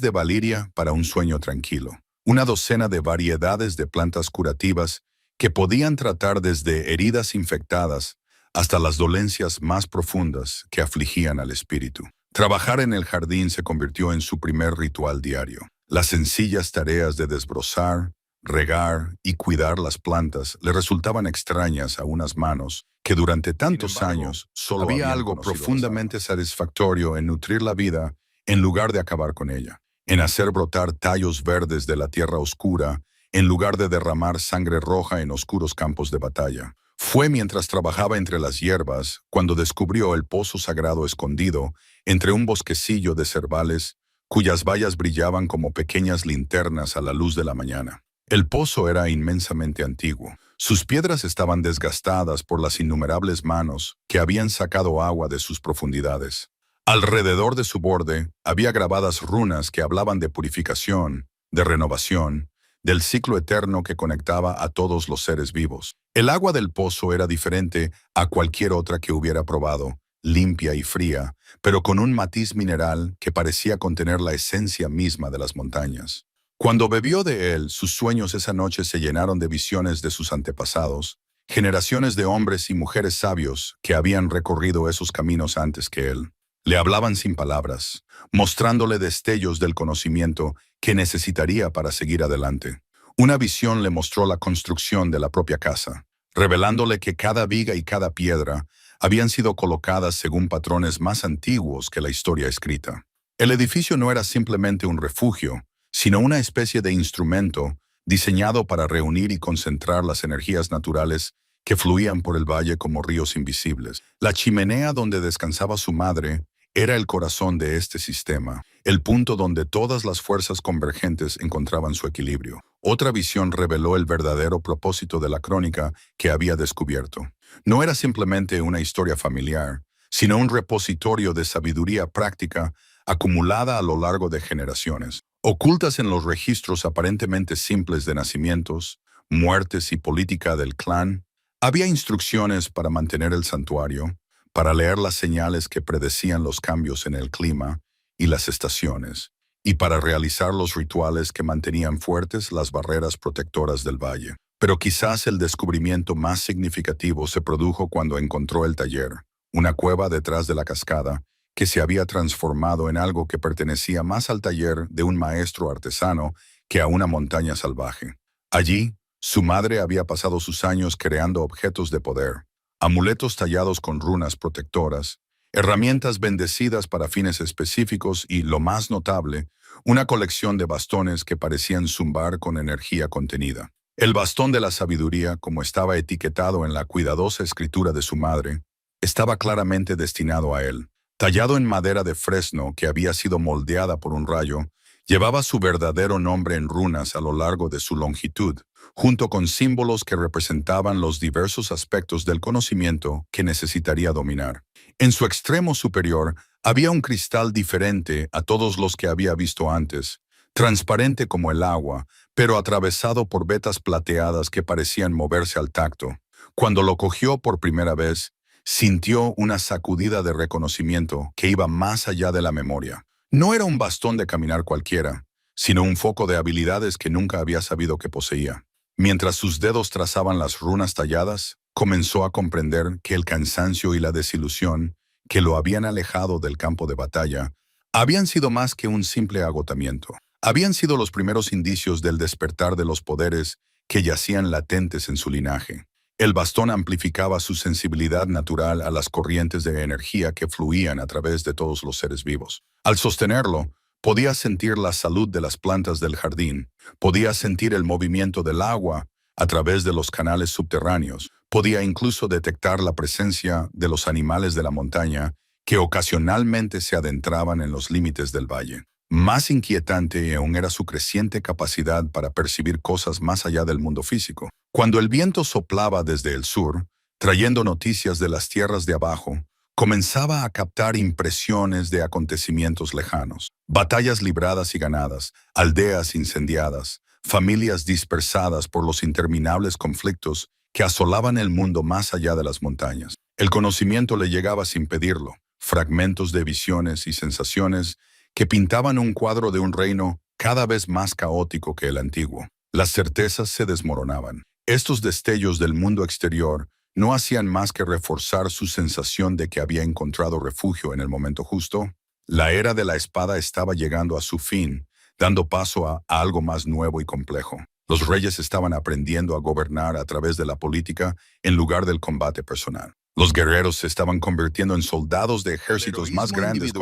de valiria para un sueño tranquilo. Una docena de variedades de plantas curativas que podían tratar desde heridas infectadas hasta las dolencias más profundas que afligían al espíritu. Trabajar en el jardín se convirtió en su primer ritual diario. Las sencillas tareas de desbrozar, regar y cuidar las plantas le resultaban extrañas a unas manos que durante tantos años solo había algo profundamente satisfactorio en nutrir la vida en lugar de acabar con ella, en hacer brotar tallos verdes de la tierra oscura en lugar de derramar sangre roja en oscuros campos de batalla. Fue mientras trabajaba entre las hierbas cuando descubrió el pozo sagrado escondido entre un bosquecillo de cerbales cuyas vallas brillaban como pequeñas linternas a la luz de la mañana. El pozo era inmensamente antiguo. Sus piedras estaban desgastadas por las innumerables manos que habían sacado agua de sus profundidades. Alrededor de su borde había grabadas runas que hablaban de purificación, de renovación, del ciclo eterno que conectaba a todos los seres vivos. El agua del pozo era diferente a cualquier otra que hubiera probado, limpia y fría, pero con un matiz mineral que parecía contener la esencia misma de las montañas. Cuando bebió de él, sus sueños esa noche se llenaron de visiones de sus antepasados, generaciones de hombres y mujeres sabios que habían recorrido esos caminos antes que él. Le hablaban sin palabras, mostrándole destellos del conocimiento que necesitaría para seguir adelante. Una visión le mostró la construcción de la propia casa, revelándole que cada viga y cada piedra habían sido colocadas según patrones más antiguos que la historia escrita. El edificio no era simplemente un refugio, sino una especie de instrumento diseñado para reunir y concentrar las energías naturales que fluían por el valle como ríos invisibles. La chimenea donde descansaba su madre era el corazón de este sistema, el punto donde todas las fuerzas convergentes encontraban su equilibrio. Otra visión reveló el verdadero propósito de la crónica que había descubierto. No era simplemente una historia familiar, sino un repositorio de sabiduría práctica acumulada a lo largo de generaciones. Ocultas en los registros aparentemente simples de nacimientos, muertes y política del clan, había instrucciones para mantener el santuario, para leer las señales que predecían los cambios en el clima y las estaciones, y para realizar los rituales que mantenían fuertes las barreras protectoras del valle. Pero quizás el descubrimiento más significativo se produjo cuando encontró el taller, una cueva detrás de la cascada, que se había transformado en algo que pertenecía más al taller de un maestro artesano que a una montaña salvaje. Allí, su madre había pasado sus años creando objetos de poder, amuletos tallados con runas protectoras, herramientas bendecidas para fines específicos y, lo más notable, una colección de bastones que parecían zumbar con energía contenida. El bastón de la sabiduría, como estaba etiquetado en la cuidadosa escritura de su madre, estaba claramente destinado a él. Tallado en madera de fresno que había sido moldeada por un rayo, llevaba su verdadero nombre en runas a lo largo de su longitud, junto con símbolos que representaban los diversos aspectos del conocimiento que necesitaría dominar. En su extremo superior había un cristal diferente a todos los que había visto antes, transparente como el agua, pero atravesado por vetas plateadas que parecían moverse al tacto. Cuando lo cogió por primera vez, sintió una sacudida de reconocimiento que iba más allá de la memoria. No era un bastón de caminar cualquiera, sino un foco de habilidades que nunca había sabido que poseía. Mientras sus dedos trazaban las runas talladas, comenzó a comprender que el cansancio y la desilusión que lo habían alejado del campo de batalla habían sido más que un simple agotamiento. Habían sido los primeros indicios del despertar de los poderes que yacían latentes en su linaje. El bastón amplificaba su sensibilidad natural a las corrientes de energía que fluían a través de todos los seres vivos. Al sostenerlo, podía sentir la salud de las plantas del jardín, podía sentir el movimiento del agua a través de los canales subterráneos, podía incluso detectar la presencia de los animales de la montaña que ocasionalmente se adentraban en los límites del valle. Más inquietante aún era su creciente capacidad para percibir cosas más allá del mundo físico. Cuando el viento soplaba desde el sur, trayendo noticias de las tierras de abajo, comenzaba a captar impresiones de acontecimientos lejanos, batallas libradas y ganadas, aldeas incendiadas, familias dispersadas por los interminables conflictos que asolaban el mundo más allá de las montañas. El conocimiento le llegaba sin pedirlo, fragmentos de visiones y sensaciones que pintaban un cuadro de un reino cada vez más caótico que el antiguo. Las certezas se desmoronaban. Estos destellos del mundo exterior no hacían más que reforzar su sensación de que había encontrado refugio en el momento justo. La era de la espada estaba llegando a su fin, dando paso a algo más nuevo y complejo. Los reyes estaban aprendiendo a gobernar a través de la política en lugar del combate personal. Los guerreros se estaban convirtiendo en soldados de ejércitos más grandes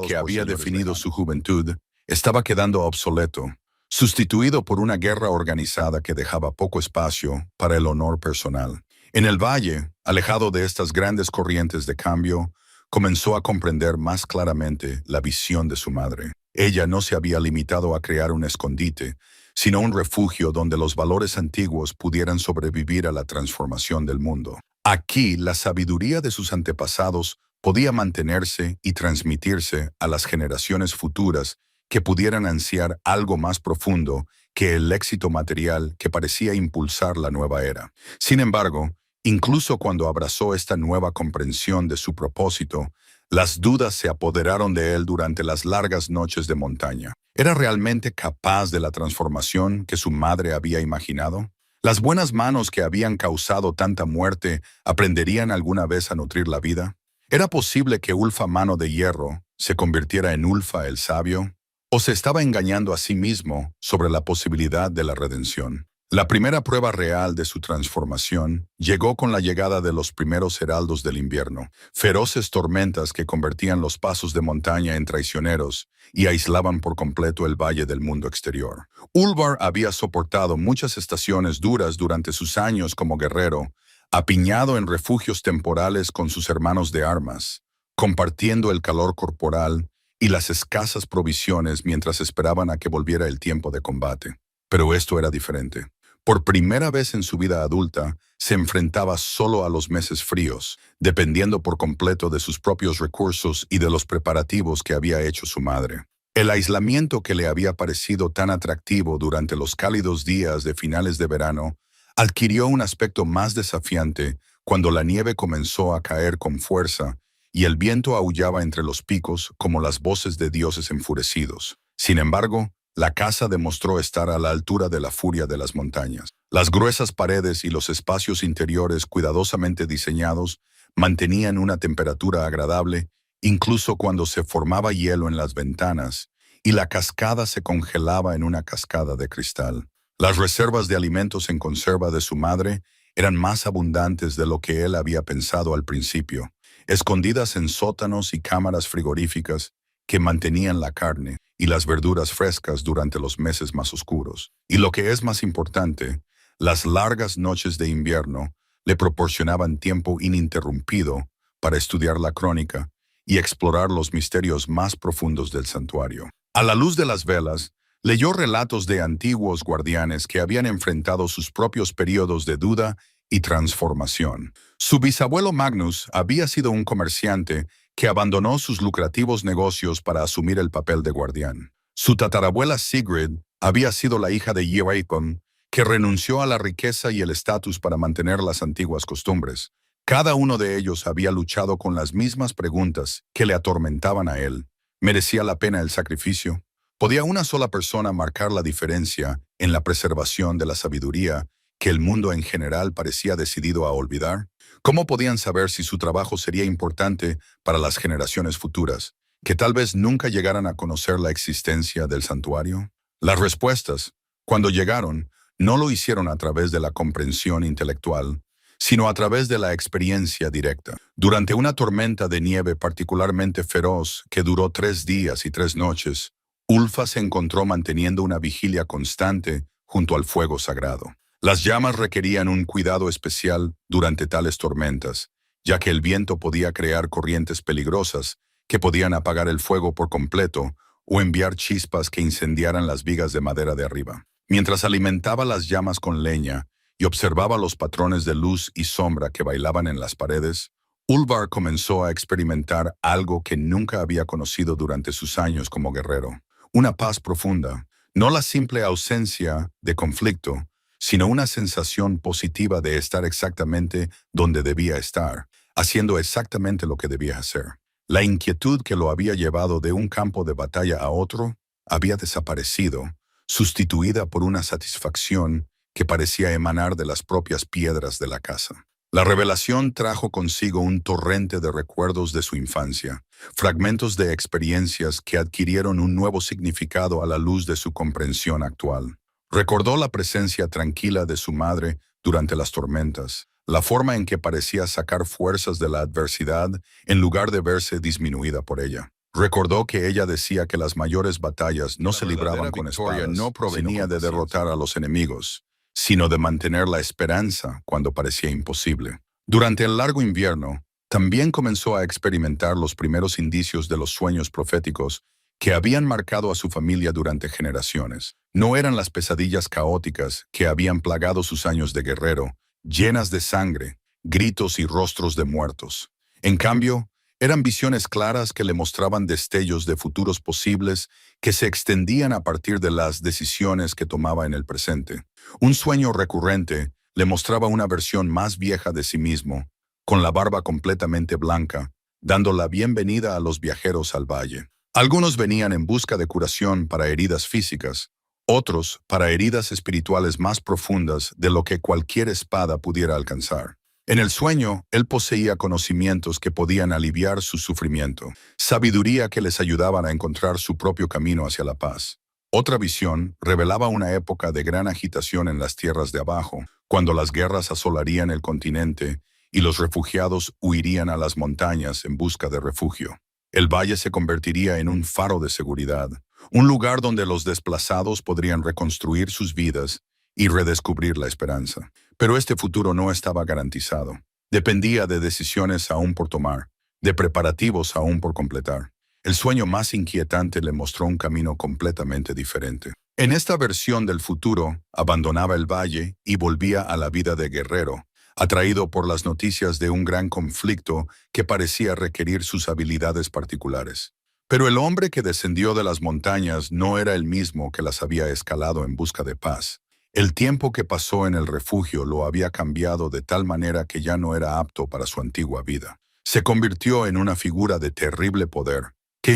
que había definido su juventud, estaba quedando obsoleto, sustituido por una guerra organizada que dejaba poco espacio para el honor personal. En el valle, alejado de estas grandes corrientes de cambio, comenzó a comprender más claramente la visión de su madre. Ella no se había limitado a crear un escondite, sino un refugio donde los valores antiguos pudieran sobrevivir a la transformación del mundo. Aquí, la sabiduría de sus antepasados podía mantenerse y transmitirse a las generaciones futuras que pudieran ansiar algo más profundo que el éxito material que parecía impulsar la nueva era. Sin embargo, incluso cuando abrazó esta nueva comprensión de su propósito, las dudas se apoderaron de él durante las largas noches de montaña. ¿Era realmente capaz de la transformación que su madre había imaginado? ¿Las buenas manos que habían causado tanta muerte aprenderían alguna vez a nutrir la vida? ¿Era posible que Ulfa Mano de Hierro se convirtiera en Ulfa el Sabio? ¿O se estaba engañando a sí mismo sobre la posibilidad de la redención? La primera prueba real de su transformación llegó con la llegada de los primeros heraldos del invierno, feroces tormentas que convertían los pasos de montaña en traicioneros y aislaban por completo el valle del mundo exterior. Ulvar había soportado muchas estaciones duras durante sus años como guerrero, apiñado en refugios temporales con sus hermanos de armas, compartiendo el calor corporal y las escasas provisiones mientras esperaban a que volviera el tiempo de combate. Pero esto era diferente. Por primera vez en su vida adulta, se enfrentaba solo a los meses fríos, dependiendo por completo de sus propios recursos y de los preparativos que había hecho su madre. El aislamiento que le había parecido tan atractivo durante los cálidos días de finales de verano adquirió un aspecto más desafiante cuando la nieve comenzó a caer con fuerza y el viento aullaba entre los picos como las voces de dioses enfurecidos. Sin embargo, la casa demostró estar a la altura de la furia de las montañas. Las gruesas paredes y los espacios interiores cuidadosamente diseñados mantenían una temperatura agradable, incluso cuando se formaba hielo en las ventanas y la cascada se congelaba en una cascada de cristal. Las reservas de alimentos en conserva de su madre eran más abundantes de lo que él había pensado al principio, escondidas en sótanos y cámaras frigoríficas que mantenían la carne y las verduras frescas durante los meses más oscuros. Y lo que es más importante, las largas noches de invierno le proporcionaban tiempo ininterrumpido para estudiar la crónica y explorar los misterios más profundos del santuario. A la luz de las velas, leyó relatos de antiguos guardianes que habían enfrentado sus propios periodos de duda y transformación. Su bisabuelo Magnus había sido un comerciante que abandonó sus lucrativos negocios para asumir el papel de guardián. Su tatarabuela Sigrid había sido la hija de Yereikon, que renunció a la riqueza y el estatus para mantener las antiguas costumbres. Cada uno de ellos había luchado con las mismas preguntas que le atormentaban a él. ¿Merecía la pena el sacrificio? ¿Podía una sola persona marcar la diferencia en la preservación de la sabiduría que el mundo en general parecía decidido a olvidar? ¿Cómo podían saber si su trabajo sería importante para las generaciones futuras, que tal vez nunca llegaran a conocer la existencia del santuario? Las respuestas, cuando llegaron, no lo hicieron a través de la comprensión intelectual, sino a través de la experiencia directa. Durante una tormenta de nieve particularmente feroz que duró 3 días y 3 noches, Ulfa se encontró manteniendo una vigilia constante junto al fuego sagrado. Las llamas requerían un cuidado especial durante tales tormentas, ya que el viento podía crear corrientes peligrosas que podían apagar el fuego por completo o enviar chispas que incendiaran las vigas de madera de arriba. Mientras alimentaba las llamas con leña y observaba los patrones de luz y sombra que bailaban en las paredes, Ulvar comenzó a experimentar algo que nunca había conocido durante sus años como guerrero. Una paz profunda, no la simple ausencia de conflicto, sino una sensación positiva de estar exactamente donde debía estar, haciendo exactamente lo que debía hacer. La inquietud que lo había llevado de un campo de batalla a otro había desaparecido, sustituida por una satisfacción que parecía emanar de las propias piedras de la casa. La revelación trajo consigo un torrente de recuerdos de su infancia, fragmentos de experiencias que adquirieron un nuevo significado a la luz de su comprensión actual. Recordó la presencia tranquila de su madre durante las tormentas, la forma en que parecía sacar fuerzas de la adversidad en lugar de verse disminuida por ella. Recordó que ella decía que las mayores batallas no se libraban con espadas, no provenía de derrotar a los enemigos, sino de mantener la esperanza cuando parecía imposible. Durante el largo invierno, también comenzó a experimentar los primeros indicios de los sueños proféticos que habían marcado a su familia durante generaciones. No eran las pesadillas caóticas que habían plagado sus años de guerrero, llenas de sangre, gritos y rostros de muertos. En cambio, eran visiones claras que le mostraban destellos de futuros posibles que se extendían a partir de las decisiones que tomaba en el presente. Un sueño recurrente le mostraba una versión más vieja de sí mismo, con la barba completamente blanca, dando la bienvenida a los viajeros al valle. Algunos venían en busca de curación para heridas físicas, otros para heridas espirituales más profundas de lo que cualquier espada pudiera alcanzar. En el sueño, él poseía conocimientos que podían aliviar su sufrimiento, sabiduría que les ayudaban a encontrar su propio camino hacia la paz. Otra visión revelaba una época de gran agitación en las tierras de abajo, cuando las guerras asolarían el continente y los refugiados huirían a las montañas en busca de refugio. El valle se convertiría en un faro de seguridad, un lugar donde los desplazados podrían reconstruir sus vidas y redescubrir la esperanza. Pero este futuro no estaba garantizado. Dependía de decisiones aún por tomar, de preparativos aún por completar. El sueño más inquietante le mostró un camino completamente diferente. En esta versión del futuro, abandonaba el valle y volvía a la vida de guerrero, atraído por las noticias de un gran conflicto que parecía requerir sus habilidades particulares. Pero el hombre que descendió de las montañas no era el mismo que las había escalado en busca de paz. El tiempo que pasó en el refugio lo había cambiado de tal manera que ya no era apto para su antigua vida. Se convirtió en una figura de terrible poder, que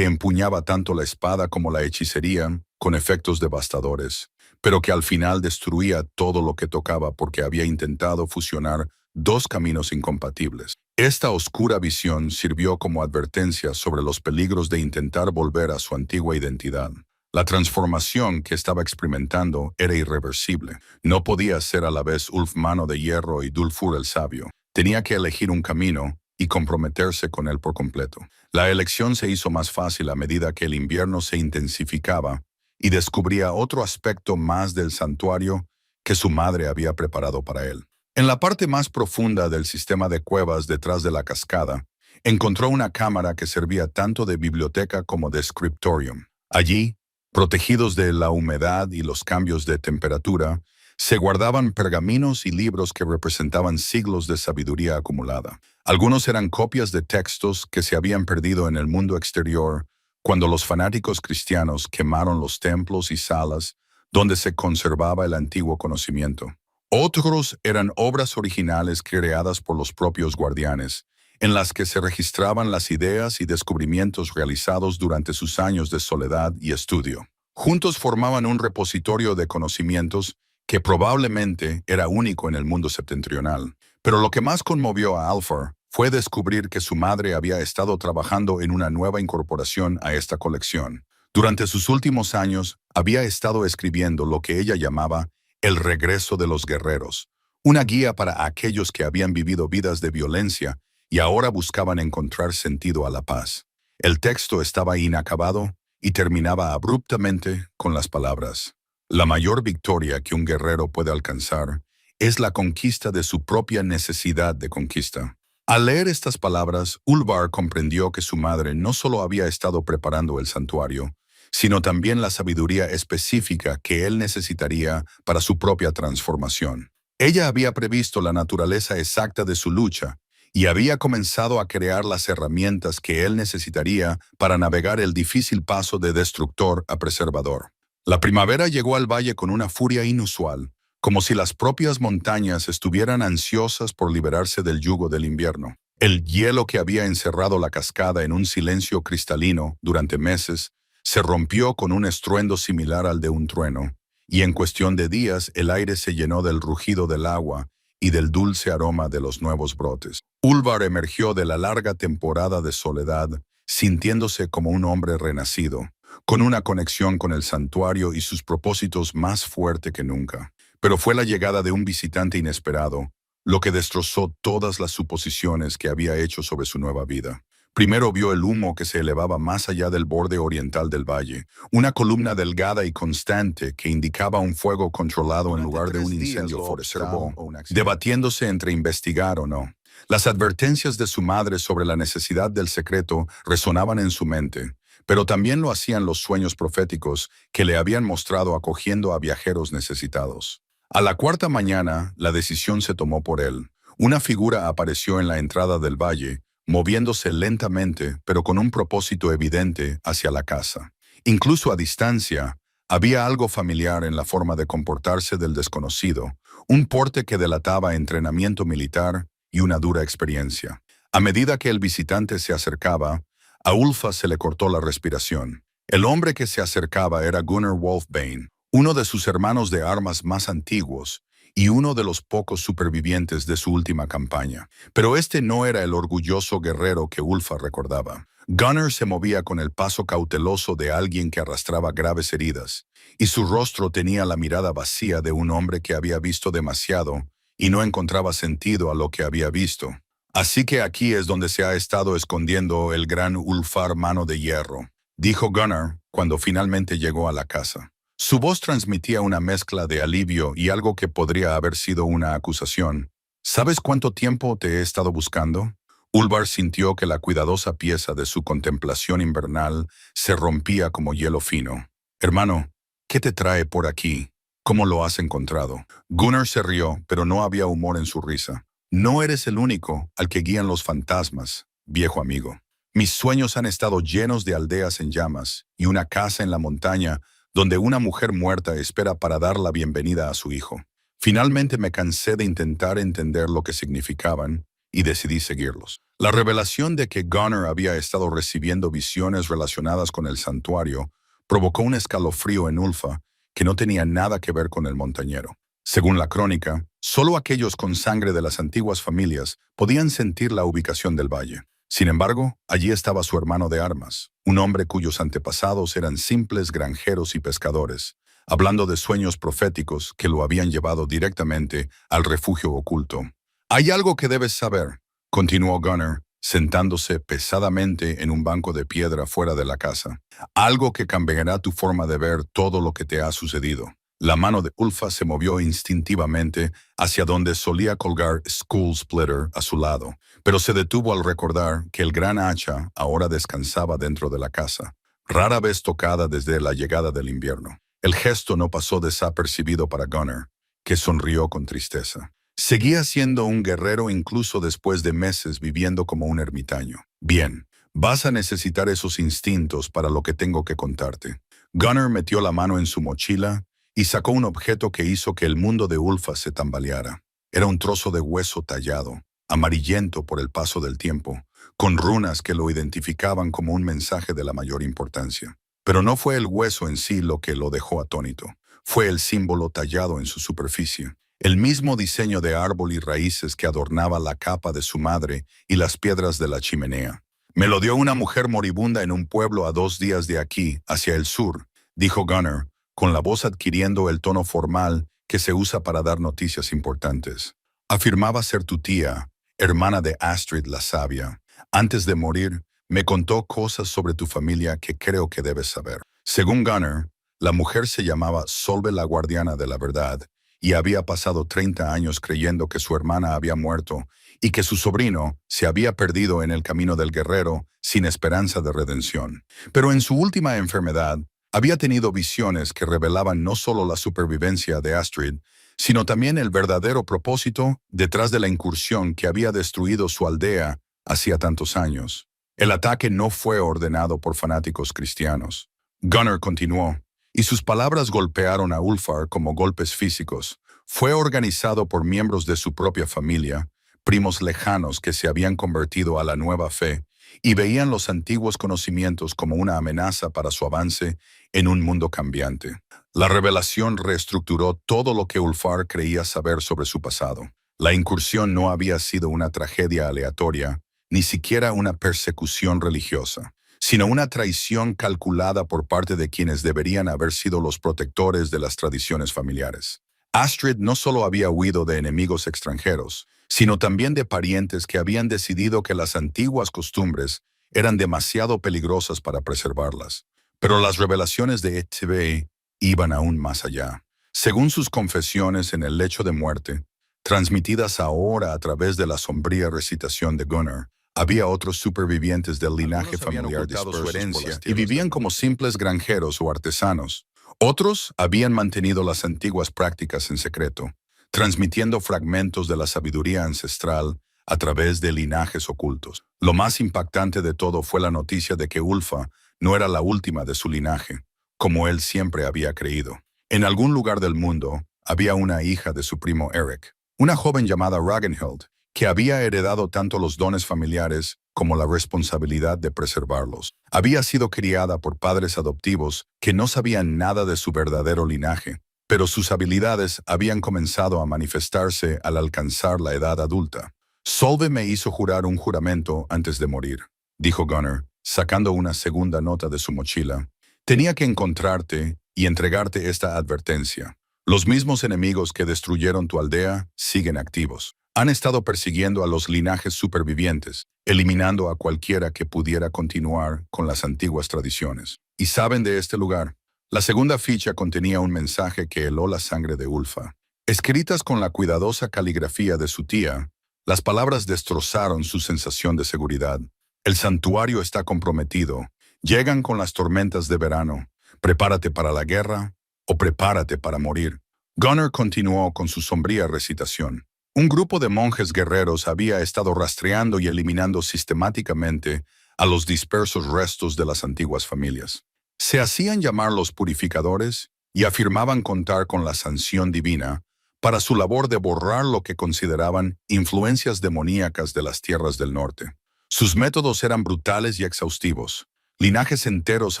empuñaba tanto la espada como la hechicería con efectos devastadores, pero que al final destruía todo lo que tocaba porque había intentado fusionar dos caminos incompatibles. Esta oscura visión sirvió como advertencia sobre los peligros de intentar volver a su antigua identidad. La transformación que estaba experimentando era irreversible. No podía ser a la vez Ulf Mano de Hierro y Dulfur el Sabio. Tenía que elegir un camino y comprometerse con él por completo. La elección se hizo más fácil a medida que el invierno se intensificaba y descubría otro aspecto más del santuario que su madre había preparado para él. En la parte más profunda del sistema de cuevas detrás de la cascada, encontró una cámara que servía tanto de biblioteca como de scriptorium. Allí, protegidos de la humedad y los cambios de temperatura, se guardaban pergaminos y libros que representaban siglos de sabiduría acumulada. Algunos eran copias de textos que se habían perdido en el mundo exterior cuando los fanáticos cristianos quemaron los templos y salas donde se conservaba el antiguo conocimiento. Otros eran obras originales creadas por los propios guardianes, en las que se registraban las ideas y descubrimientos realizados durante sus años de soledad y estudio. Juntos formaban un repositorio de conocimientos que probablemente era único en el mundo septentrional. Pero lo que más conmovió a Alfar fue descubrir que su madre había estado trabajando en una nueva incorporación a esta colección. Durante sus últimos años, había estado escribiendo lo que ella llamaba El regreso de los guerreros, una guía para aquellos que habían vivido vidas de violencia y ahora buscaban encontrar sentido a la paz. El texto estaba inacabado y terminaba abruptamente con las palabras: la mayor victoria que un guerrero puede alcanzar es la conquista de su propia necesidad de conquista. Al leer estas palabras, Ulvar comprendió que su madre no solo había estado preparando el santuario, sino también la sabiduría específica que él necesitaría para su propia transformación. Ella había previsto la naturaleza exacta de su lucha y había comenzado a crear las herramientas que él necesitaría para navegar el difícil paso de destructor a preservador. La primavera llegó al valle con una furia inusual, como si las propias montañas estuvieran ansiosas por liberarse del yugo del invierno. El hielo que había encerrado la cascada en un silencio cristalino durante meses se rompió con un estruendo similar al de un trueno, y en cuestión de días el aire se llenó del rugido del agua y del dulce aroma de los nuevos brotes. Ulvar emergió de la larga temporada de soledad, sintiéndose como un hombre renacido, con una conexión con el santuario y sus propósitos más fuerte que nunca. Pero fue la llegada de un visitante inesperado, lo que destrozó todas las suposiciones que había hecho sobre su nueva vida. Primero vio el humo que se elevaba más allá del borde oriental del valle, una columna delgada y constante que indicaba un fuego controlado en lugar de un incendio forestal, debatiéndose entre investigar o no. Las advertencias de su madre sobre la necesidad del secreto resonaban en su mente, pero también lo hacían los sueños proféticos que le habían mostrado acogiendo a viajeros necesitados. A la cuarta mañana, la decisión se tomó por él. Una figura apareció en la entrada del valle, moviéndose lentamente, pero con un propósito evidente hacia la casa. Incluso a distancia, había algo familiar en la forma de comportarse del desconocido, un porte que delataba entrenamiento militar y una dura experiencia. A medida que el visitante se acercaba, a Ulfa se le cortó la respiración. El hombre que se acercaba era Gunnar Wolfbane, uno de sus hermanos de armas más antiguos y uno de los pocos supervivientes de su última campaña. Pero este no era el orgulloso guerrero que Ulfa recordaba. Gunnar se movía con el paso cauteloso de alguien que arrastraba graves heridas, y su rostro tenía la mirada vacía de un hombre que había visto demasiado y no encontraba sentido a lo que había visto. Así que aquí es donde se ha estado escondiendo el gran Ulfar Mano de Hierro, dijo Gunnar cuando finalmente llegó a la casa. Su voz transmitía una mezcla de alivio y algo que podría haber sido una acusación. ¿Sabes cuánto tiempo te he estado buscando? Ulvar sintió que la cuidadosa pieza de su contemplación invernal se rompía como hielo fino. Hermano, ¿qué te trae por aquí? ¿Cómo lo has encontrado? Gunnar se rió, pero no había humor en su risa. No eres el único al que guían los fantasmas, viejo amigo. Mis sueños han estado llenos de aldeas en llamas y una casa en la montaña donde una mujer muerta espera para dar la bienvenida a su hijo. Finalmente me cansé de intentar entender lo que significaban y decidí seguirlos. La revelación de que Gunnar había estado recibiendo visiones relacionadas con el santuario provocó un escalofrío en Ulfa que no tenía nada que ver con el montañero. Según la crónica, solo aquellos con sangre de las antiguas familias podían sentir la ubicación del valle. Sin embargo, allí estaba su hermano de armas, un hombre cuyos antepasados eran simples granjeros y pescadores, hablando de sueños proféticos que lo habían llevado directamente al refugio oculto. «Hay algo que debes saber», continuó Gunnar, sentándose pesadamente en un banco de piedra fuera de la casa. «Algo que cambiará tu forma de ver todo lo que te ha sucedido». La mano de Ulfa se movió instintivamente hacia donde solía colgar Skull Splitter a su lado, pero se detuvo al recordar que el gran hacha ahora descansaba dentro de la casa, rara vez tocada desde la llegada del invierno. El gesto no pasó desapercibido para Gunnar, que sonrió con tristeza. Seguía siendo un guerrero incluso después de meses viviendo como un ermitaño. «Bien, vas a necesitar esos instintos para lo que tengo que contarte». Gunnar metió la mano en su mochila y sacó un objeto que hizo que el mundo de Ulfa se tambaleara. Era un trozo de hueso tallado, amarillento por el paso del tiempo, con runas que lo identificaban como un mensaje de la mayor importancia. Pero no fue el hueso en sí lo que lo dejó atónito, fue el símbolo tallado en su superficie, el mismo diseño de árbol y raíces que adornaba la capa de su madre y las piedras de la chimenea. «Me lo dio una mujer moribunda en un pueblo a 2 días de aquí, hacia el sur», dijo Gunnar, con la voz adquiriendo el tono formal que se usa para dar noticias importantes. «Afirmaba ser tu tía, hermana de Astrid la Sabia. Antes de morir, me contó cosas sobre tu familia que creo que debes saber». Según Gunnar, la mujer se llamaba Solve la Guardiana de la Verdad y había pasado 30 años creyendo que su hermana había muerto y que su sobrino se había perdido en el camino del guerrero sin esperanza de redención. Pero en su última enfermedad, Había tenido visiones que revelaban no solo la supervivencia de Astrid, sino también el verdadero propósito detrás de la incursión que había destruido su aldea hacía tantos años. El ataque no fue ordenado por fanáticos cristianos. Gunnar continuó, y sus palabras golpearon a Ulfar como golpes físicos. Fue organizado por miembros de su propia familia, primos lejanos que se habían convertido a la nueva fe y veían los antiguos conocimientos como una amenaza para su avance en un mundo cambiante. La revelación reestructuró todo lo que Ulfar creía saber sobre su pasado. La incursión no había sido una tragedia aleatoria, ni siquiera una persecución religiosa, sino una traición calculada por parte de quienes deberían haber sido los protectores de las tradiciones familiares. Astrid no solo había huido de enemigos extranjeros, sino también de parientes que habían decidido que las antiguas costumbres eran demasiado peligrosas para preservarlas. Pero las revelaciones de Etzebei iban aún más allá. Según sus confesiones en el lecho de muerte, transmitidas ahora a través de la sombría recitación de Gunnar, había otros supervivientes del linaje familiar dispersos su herencia y vivían como simples granjeros o artesanos. Otros habían mantenido las antiguas prácticas en secreto, transmitiendo fragmentos de la sabiduría ancestral a través de linajes ocultos. Lo más impactante de todo fue la noticia de que Ulfa no era la última de su linaje, como él siempre había creído. En algún lugar del mundo había una hija de su primo Eric, una joven llamada Ragnhild, que había heredado tanto los dones familiares como la responsabilidad de preservarlos. Había sido criada por padres adoptivos que no sabían nada de su verdadero linaje, pero sus habilidades habían comenzado a manifestarse al alcanzar la edad adulta. Solve me hizo jurar un juramento antes de morir, dijo Gunnar, sacando una segunda nota de su mochila. Tenía que encontrarte y entregarte esta advertencia. Los mismos enemigos que destruyeron tu aldea siguen activos. Han estado persiguiendo a los linajes supervivientes, eliminando a cualquiera que pudiera continuar con las antiguas tradiciones. ¿Y saben de este lugar? La segunda ficha contenía un mensaje que heló la sangre de Ulfa. Escritas con la cuidadosa caligrafía de su tía, las palabras destrozaron su sensación de seguridad. El santuario está comprometido. Llegan con las tormentas de verano. Prepárate para la guerra o prepárate para morir. Gunnar continuó con su sombría recitación. Un grupo de monjes guerreros había estado rastreando y eliminando sistemáticamente a los dispersos restos de las antiguas familias. Se hacían llamar los purificadores y afirmaban contar con la sanción divina para su labor de borrar lo que consideraban influencias demoníacas de las tierras del norte. Sus métodos eran brutales y exhaustivos. Linajes enteros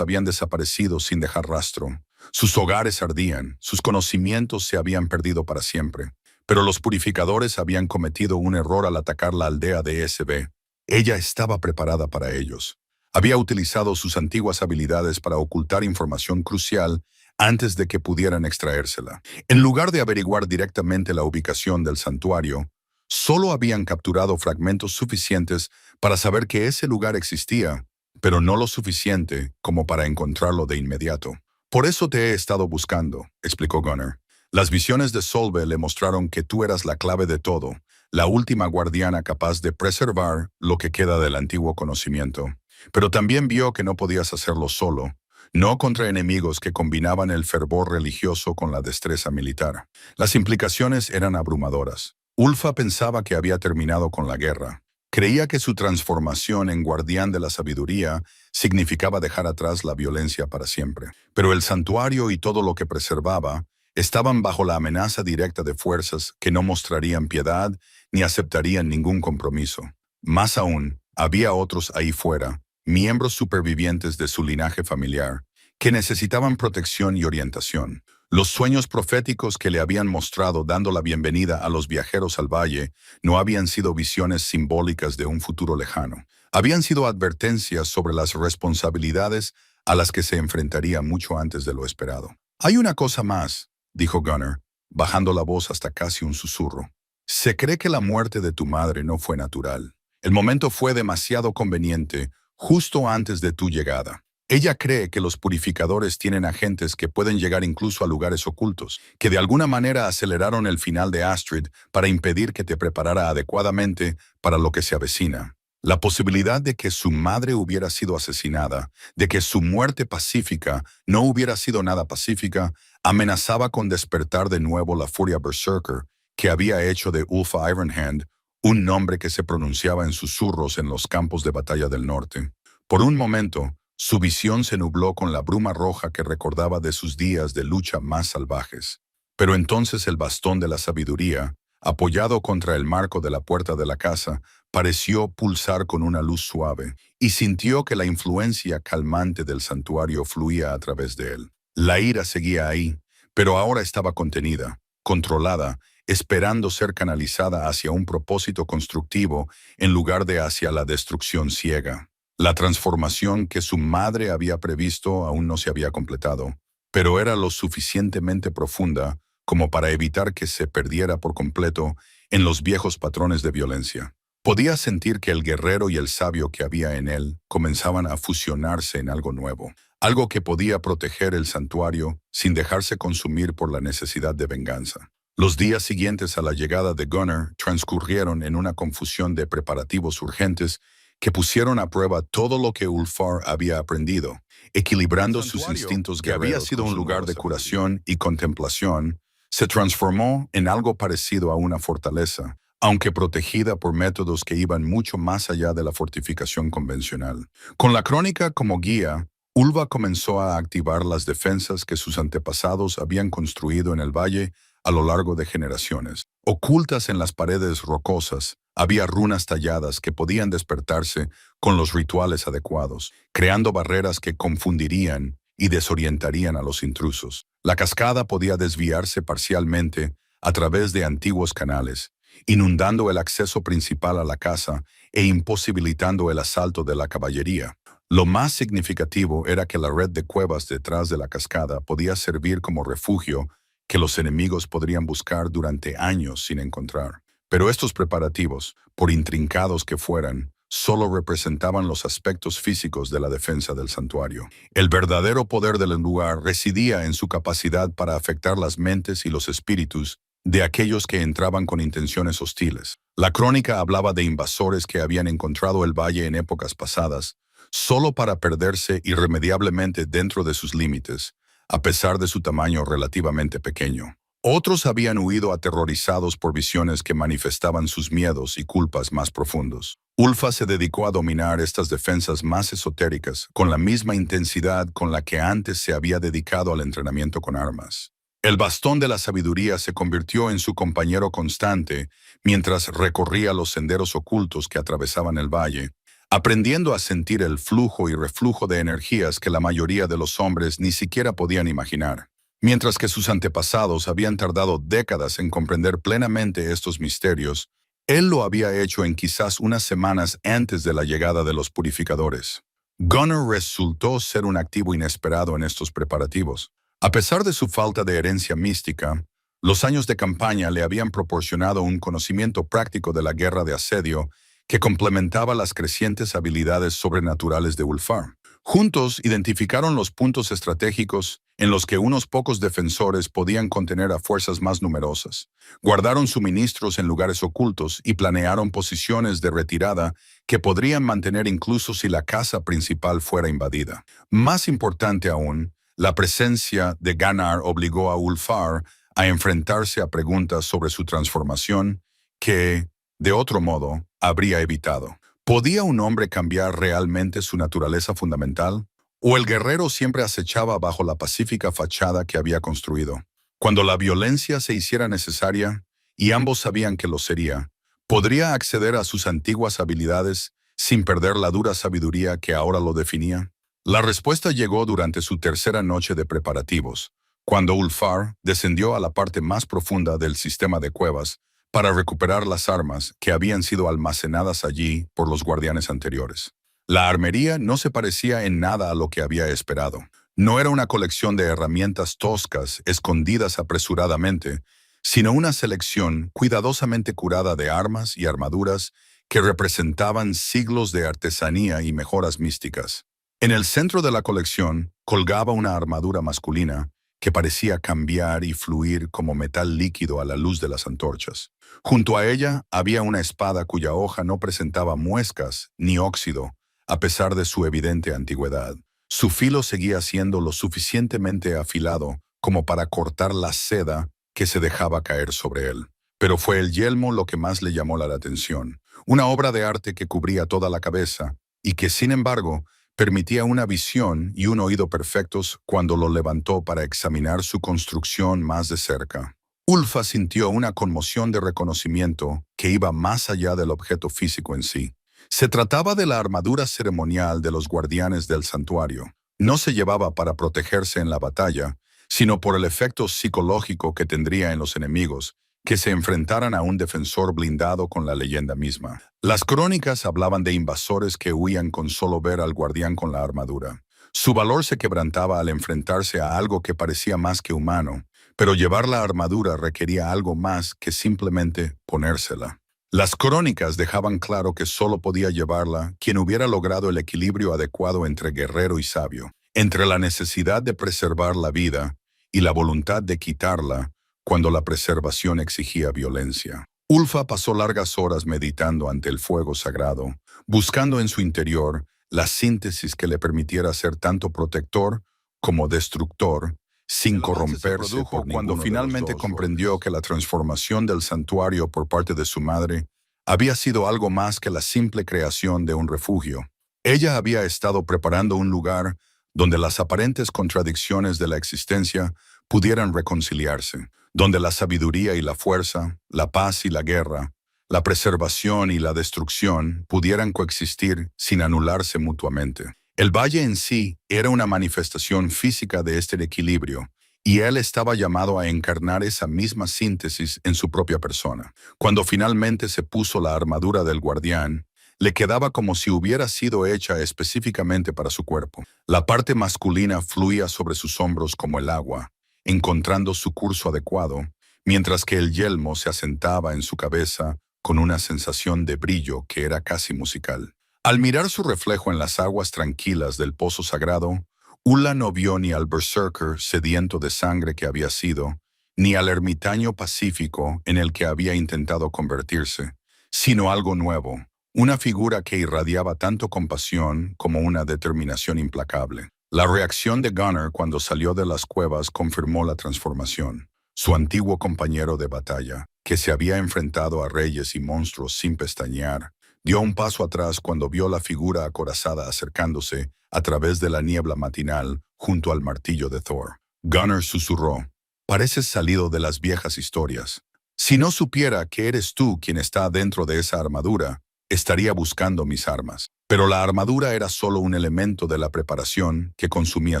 habían desaparecido sin dejar rastro. Sus hogares ardían, sus conocimientos se habían perdido para siempre. Pero los purificadores habían cometido un error al atacar la aldea de SB. Ella estaba preparada para ellos. Había utilizado sus antiguas habilidades para ocultar información crucial antes de que pudieran extraérsela. En lugar de averiguar directamente la ubicación del santuario, solo habían capturado fragmentos suficientes para saber que ese lugar existía, pero no lo suficiente como para encontrarlo de inmediato. Por eso te he estado buscando, explicó Gunnar. Las visiones de Solve le mostraron que tú eras la clave de todo, la última guardiana capaz de preservar lo que queda del antiguo conocimiento. Pero también vio que no podías hacerlo solo, no contra enemigos que combinaban el fervor religioso con la destreza militar. Las implicaciones eran abrumadoras. Ulfa pensaba que había terminado con la guerra. Creía que su transformación en guardián de la sabiduría significaba dejar atrás la violencia para siempre. Pero el santuario y todo lo que preservaba estaban bajo la amenaza directa de fuerzas que no mostrarían piedad ni aceptarían ningún compromiso. Más aún, había otros ahí fuera, miembros supervivientes de su linaje familiar, que necesitaban protección y orientación. Los sueños proféticos que le habían mostrado dando la bienvenida a los viajeros al valle no habían sido visiones simbólicas de un futuro lejano. Habían sido advertencias sobre las responsabilidades a las que se enfrentaría mucho antes de lo esperado. Hay una cosa más, dijo Gunnar, bajando la voz hasta casi un susurro. Se cree que la muerte de tu madre no fue natural. El momento fue demasiado conveniente, justo antes de tu llegada. Ella cree que los purificadores tienen agentes que pueden llegar incluso a lugares ocultos, que de alguna manera aceleraron el final de Astrid para impedir que te preparara adecuadamente para lo que se avecina. La posibilidad de que su madre hubiera sido asesinada, de que su muerte pacífica no hubiera sido nada pacífica, amenazaba con despertar de nuevo la furia berserker que había hecho de Ulfa Ironhand un nombre que se pronunciaba en susurros en los campos de batalla del norte. Por un momento, su visión se nubló con la bruma roja que recordaba de sus días de lucha más salvajes. Pero entonces el bastón de la sabiduría, apoyado contra el marco de la puerta de la casa, pareció pulsar con una luz suave, y sintió que la influencia calmante del santuario fluía a través de él. La ira seguía ahí, pero ahora estaba contenida, controlada, esperando ser canalizada hacia un propósito constructivo en lugar de hacia la destrucción ciega. La transformación que su madre había previsto aún no se había completado, pero era lo suficientemente profunda como para evitar que se perdiera por completo en los viejos patrones de violencia. Podía sentir que el guerrero y el sabio que había en él comenzaban a fusionarse en algo nuevo, algo que podía proteger el santuario sin dejarse consumir por la necesidad de venganza. Los días siguientes a la llegada de Gunnar transcurrieron en una confusión de preparativos urgentes que pusieron a prueba todo lo que Ulfar había aprendido, equilibrando sus instintos que había sido un lugar de curación y contemplación, se transformó en algo parecido a una fortaleza, aunque protegida por métodos que iban mucho más allá de la fortificación convencional. Con la crónica como guía, Ulva comenzó a activar las defensas que sus antepasados habían construido en el valle a lo largo de generaciones. Ocultas en las paredes rocosas, había runas talladas que podían despertarse con los rituales adecuados, creando barreras que confundirían y desorientarían a los intrusos. La cascada podía desviarse parcialmente a través de antiguos canales, inundando el acceso principal a la casa e imposibilitando el asalto de la caballería. Lo más significativo era que la red de cuevas detrás de la cascada podía servir como refugio que los enemigos podrían buscar durante años sin encontrar. Pero estos preparativos, por intrincados que fueran, solo representaban los aspectos físicos de la defensa del santuario. El verdadero poder del lugar residía en su capacidad para afectar las mentes y los espíritus de aquellos que entraban con intenciones hostiles. La crónica hablaba de invasores que habían encontrado el valle en épocas pasadas, solo para perderse irremediablemente dentro de sus límites, a pesar de su tamaño relativamente pequeño. Otros habían huido aterrorizados por visiones que manifestaban sus miedos y culpas más profundos. Ulfa se dedicó a dominar estas defensas más esotéricas con la misma intensidad con la que antes se había dedicado al entrenamiento con armas. El bastón de la sabiduría se convirtió en su compañero constante mientras recorría los senderos ocultos que atravesaban el valle, aprendiendo a sentir el flujo y reflujo de energías que la mayoría de los hombres ni siquiera podían imaginar. Mientras que sus antepasados habían tardado décadas en comprender plenamente estos misterios, él lo había hecho en quizás unas semanas antes de la llegada de los purificadores. Gunnar resultó ser un activo inesperado en estos preparativos. A pesar de su falta de herencia mística, los años de campaña le habían proporcionado un conocimiento práctico de la guerra de asedio que complementaba las crecientes habilidades sobrenaturales de Ulfar. Juntos identificaron los puntos estratégicos en los que unos pocos defensores podían contener a fuerzas más numerosas, guardaron suministros en lugares ocultos y planearon posiciones de retirada que podrían mantener incluso si la casa principal fuera invadida. Más importante aún, la presencia de Gunnar obligó a Ulfar a enfrentarse a preguntas sobre su transformación que, de otro modo, habría evitado. ¿Podía un hombre cambiar realmente su naturaleza fundamental? ¿O el guerrero siempre acechaba bajo la pacífica fachada que había construido? Cuando la violencia se hiciera necesaria, y ambos sabían que lo sería, ¿podría acceder a sus antiguas habilidades sin perder la dura sabiduría que ahora lo definía? La respuesta llegó durante su tercera noche de preparativos, cuando Ulfar descendió a la parte más profunda del sistema de cuevas para recuperar las armas que habían sido almacenadas allí por los guardianes anteriores. La armería no se parecía en nada a lo que había esperado. No era una colección de herramientas toscas escondidas apresuradamente, sino una selección cuidadosamente curada de armas y armaduras que representaban siglos de artesanía y mejoras místicas. En el centro de la colección colgaba una armadura masculina que parecía cambiar y fluir como metal líquido a la luz de las antorchas. Junto a ella había una espada cuya hoja no presentaba muescas ni óxido, a pesar de su evidente antigüedad. Su filo seguía siendo lo suficientemente afilado como para cortar la seda que se dejaba caer sobre él. Pero fue el yelmo lo que más le llamó la atención, una obra de arte que cubría toda la cabeza y que, sin embargo, permitía una visión y un oído perfectos cuando lo levantó para examinar su construcción más de cerca. Ulfa sintió una conmoción de reconocimiento que iba más allá del objeto físico en sí. Se trataba de la armadura ceremonial de los guardianes del santuario. No se llevaba para protegerse en la batalla, sino por el efecto psicológico que tendría en los enemigos, que se enfrentaran a un defensor blindado con la leyenda misma. Las crónicas hablaban de invasores que huían con solo ver al guardián con la armadura. Su valor se quebrantaba al enfrentarse a algo que parecía más que humano, pero llevar la armadura requería algo más que simplemente ponérsela. Las crónicas dejaban claro que solo podía llevarla quien hubiera logrado el equilibrio adecuado entre guerrero y sabio, entre la necesidad de preservar la vida y la voluntad de quitarla cuando la preservación exigía violencia. Ulfa pasó largas horas meditando ante el fuego sagrado, buscando en su interior la síntesis que le permitiera ser tanto protector como destructor, sin corromperse por cuando finalmente comprendió que la transformación del santuario por parte de su madre había sido algo más que la simple creación de un refugio. Ella había estado preparando un lugar donde las aparentes contradicciones de la existencia pudieran reconciliarse, donde la sabiduría y la fuerza, la paz y la guerra, la preservación y la destrucción pudieran coexistir sin anularse mutuamente. El valle en sí era una manifestación física de este equilibrio, y él estaba llamado a encarnar esa misma síntesis en su propia persona. Cuando finalmente se puso la armadura del guardián, le quedaba como si hubiera sido hecha específicamente para su cuerpo. La parte masculina fluía sobre sus hombros como el agua, encontrando su curso adecuado, mientras que el yelmo se asentaba en su cabeza con una sensación de brillo que era casi musical. Al mirar su reflejo en las aguas tranquilas del pozo sagrado, Ulla no vio ni al berserker sediento de sangre que había sido, ni al ermitaño pacífico en el que había intentado convertirse, sino algo nuevo, una figura que irradiaba tanto compasión como una determinación implacable. La reacción de Gunnar cuando salió de las cuevas confirmó la transformación. Su antiguo compañero de batalla, que se había enfrentado a reyes y monstruos sin pestañear, dio un paso atrás cuando vio la figura acorazada acercándose a través de la niebla matinal junto al martillo de Thor. Gunnar susurró: «Pareces salido de las viejas historias. Si no supiera que eres tú quien está dentro de esa armadura, estaría buscando mis armas». Pero la armadura era solo un elemento de la preparación que consumía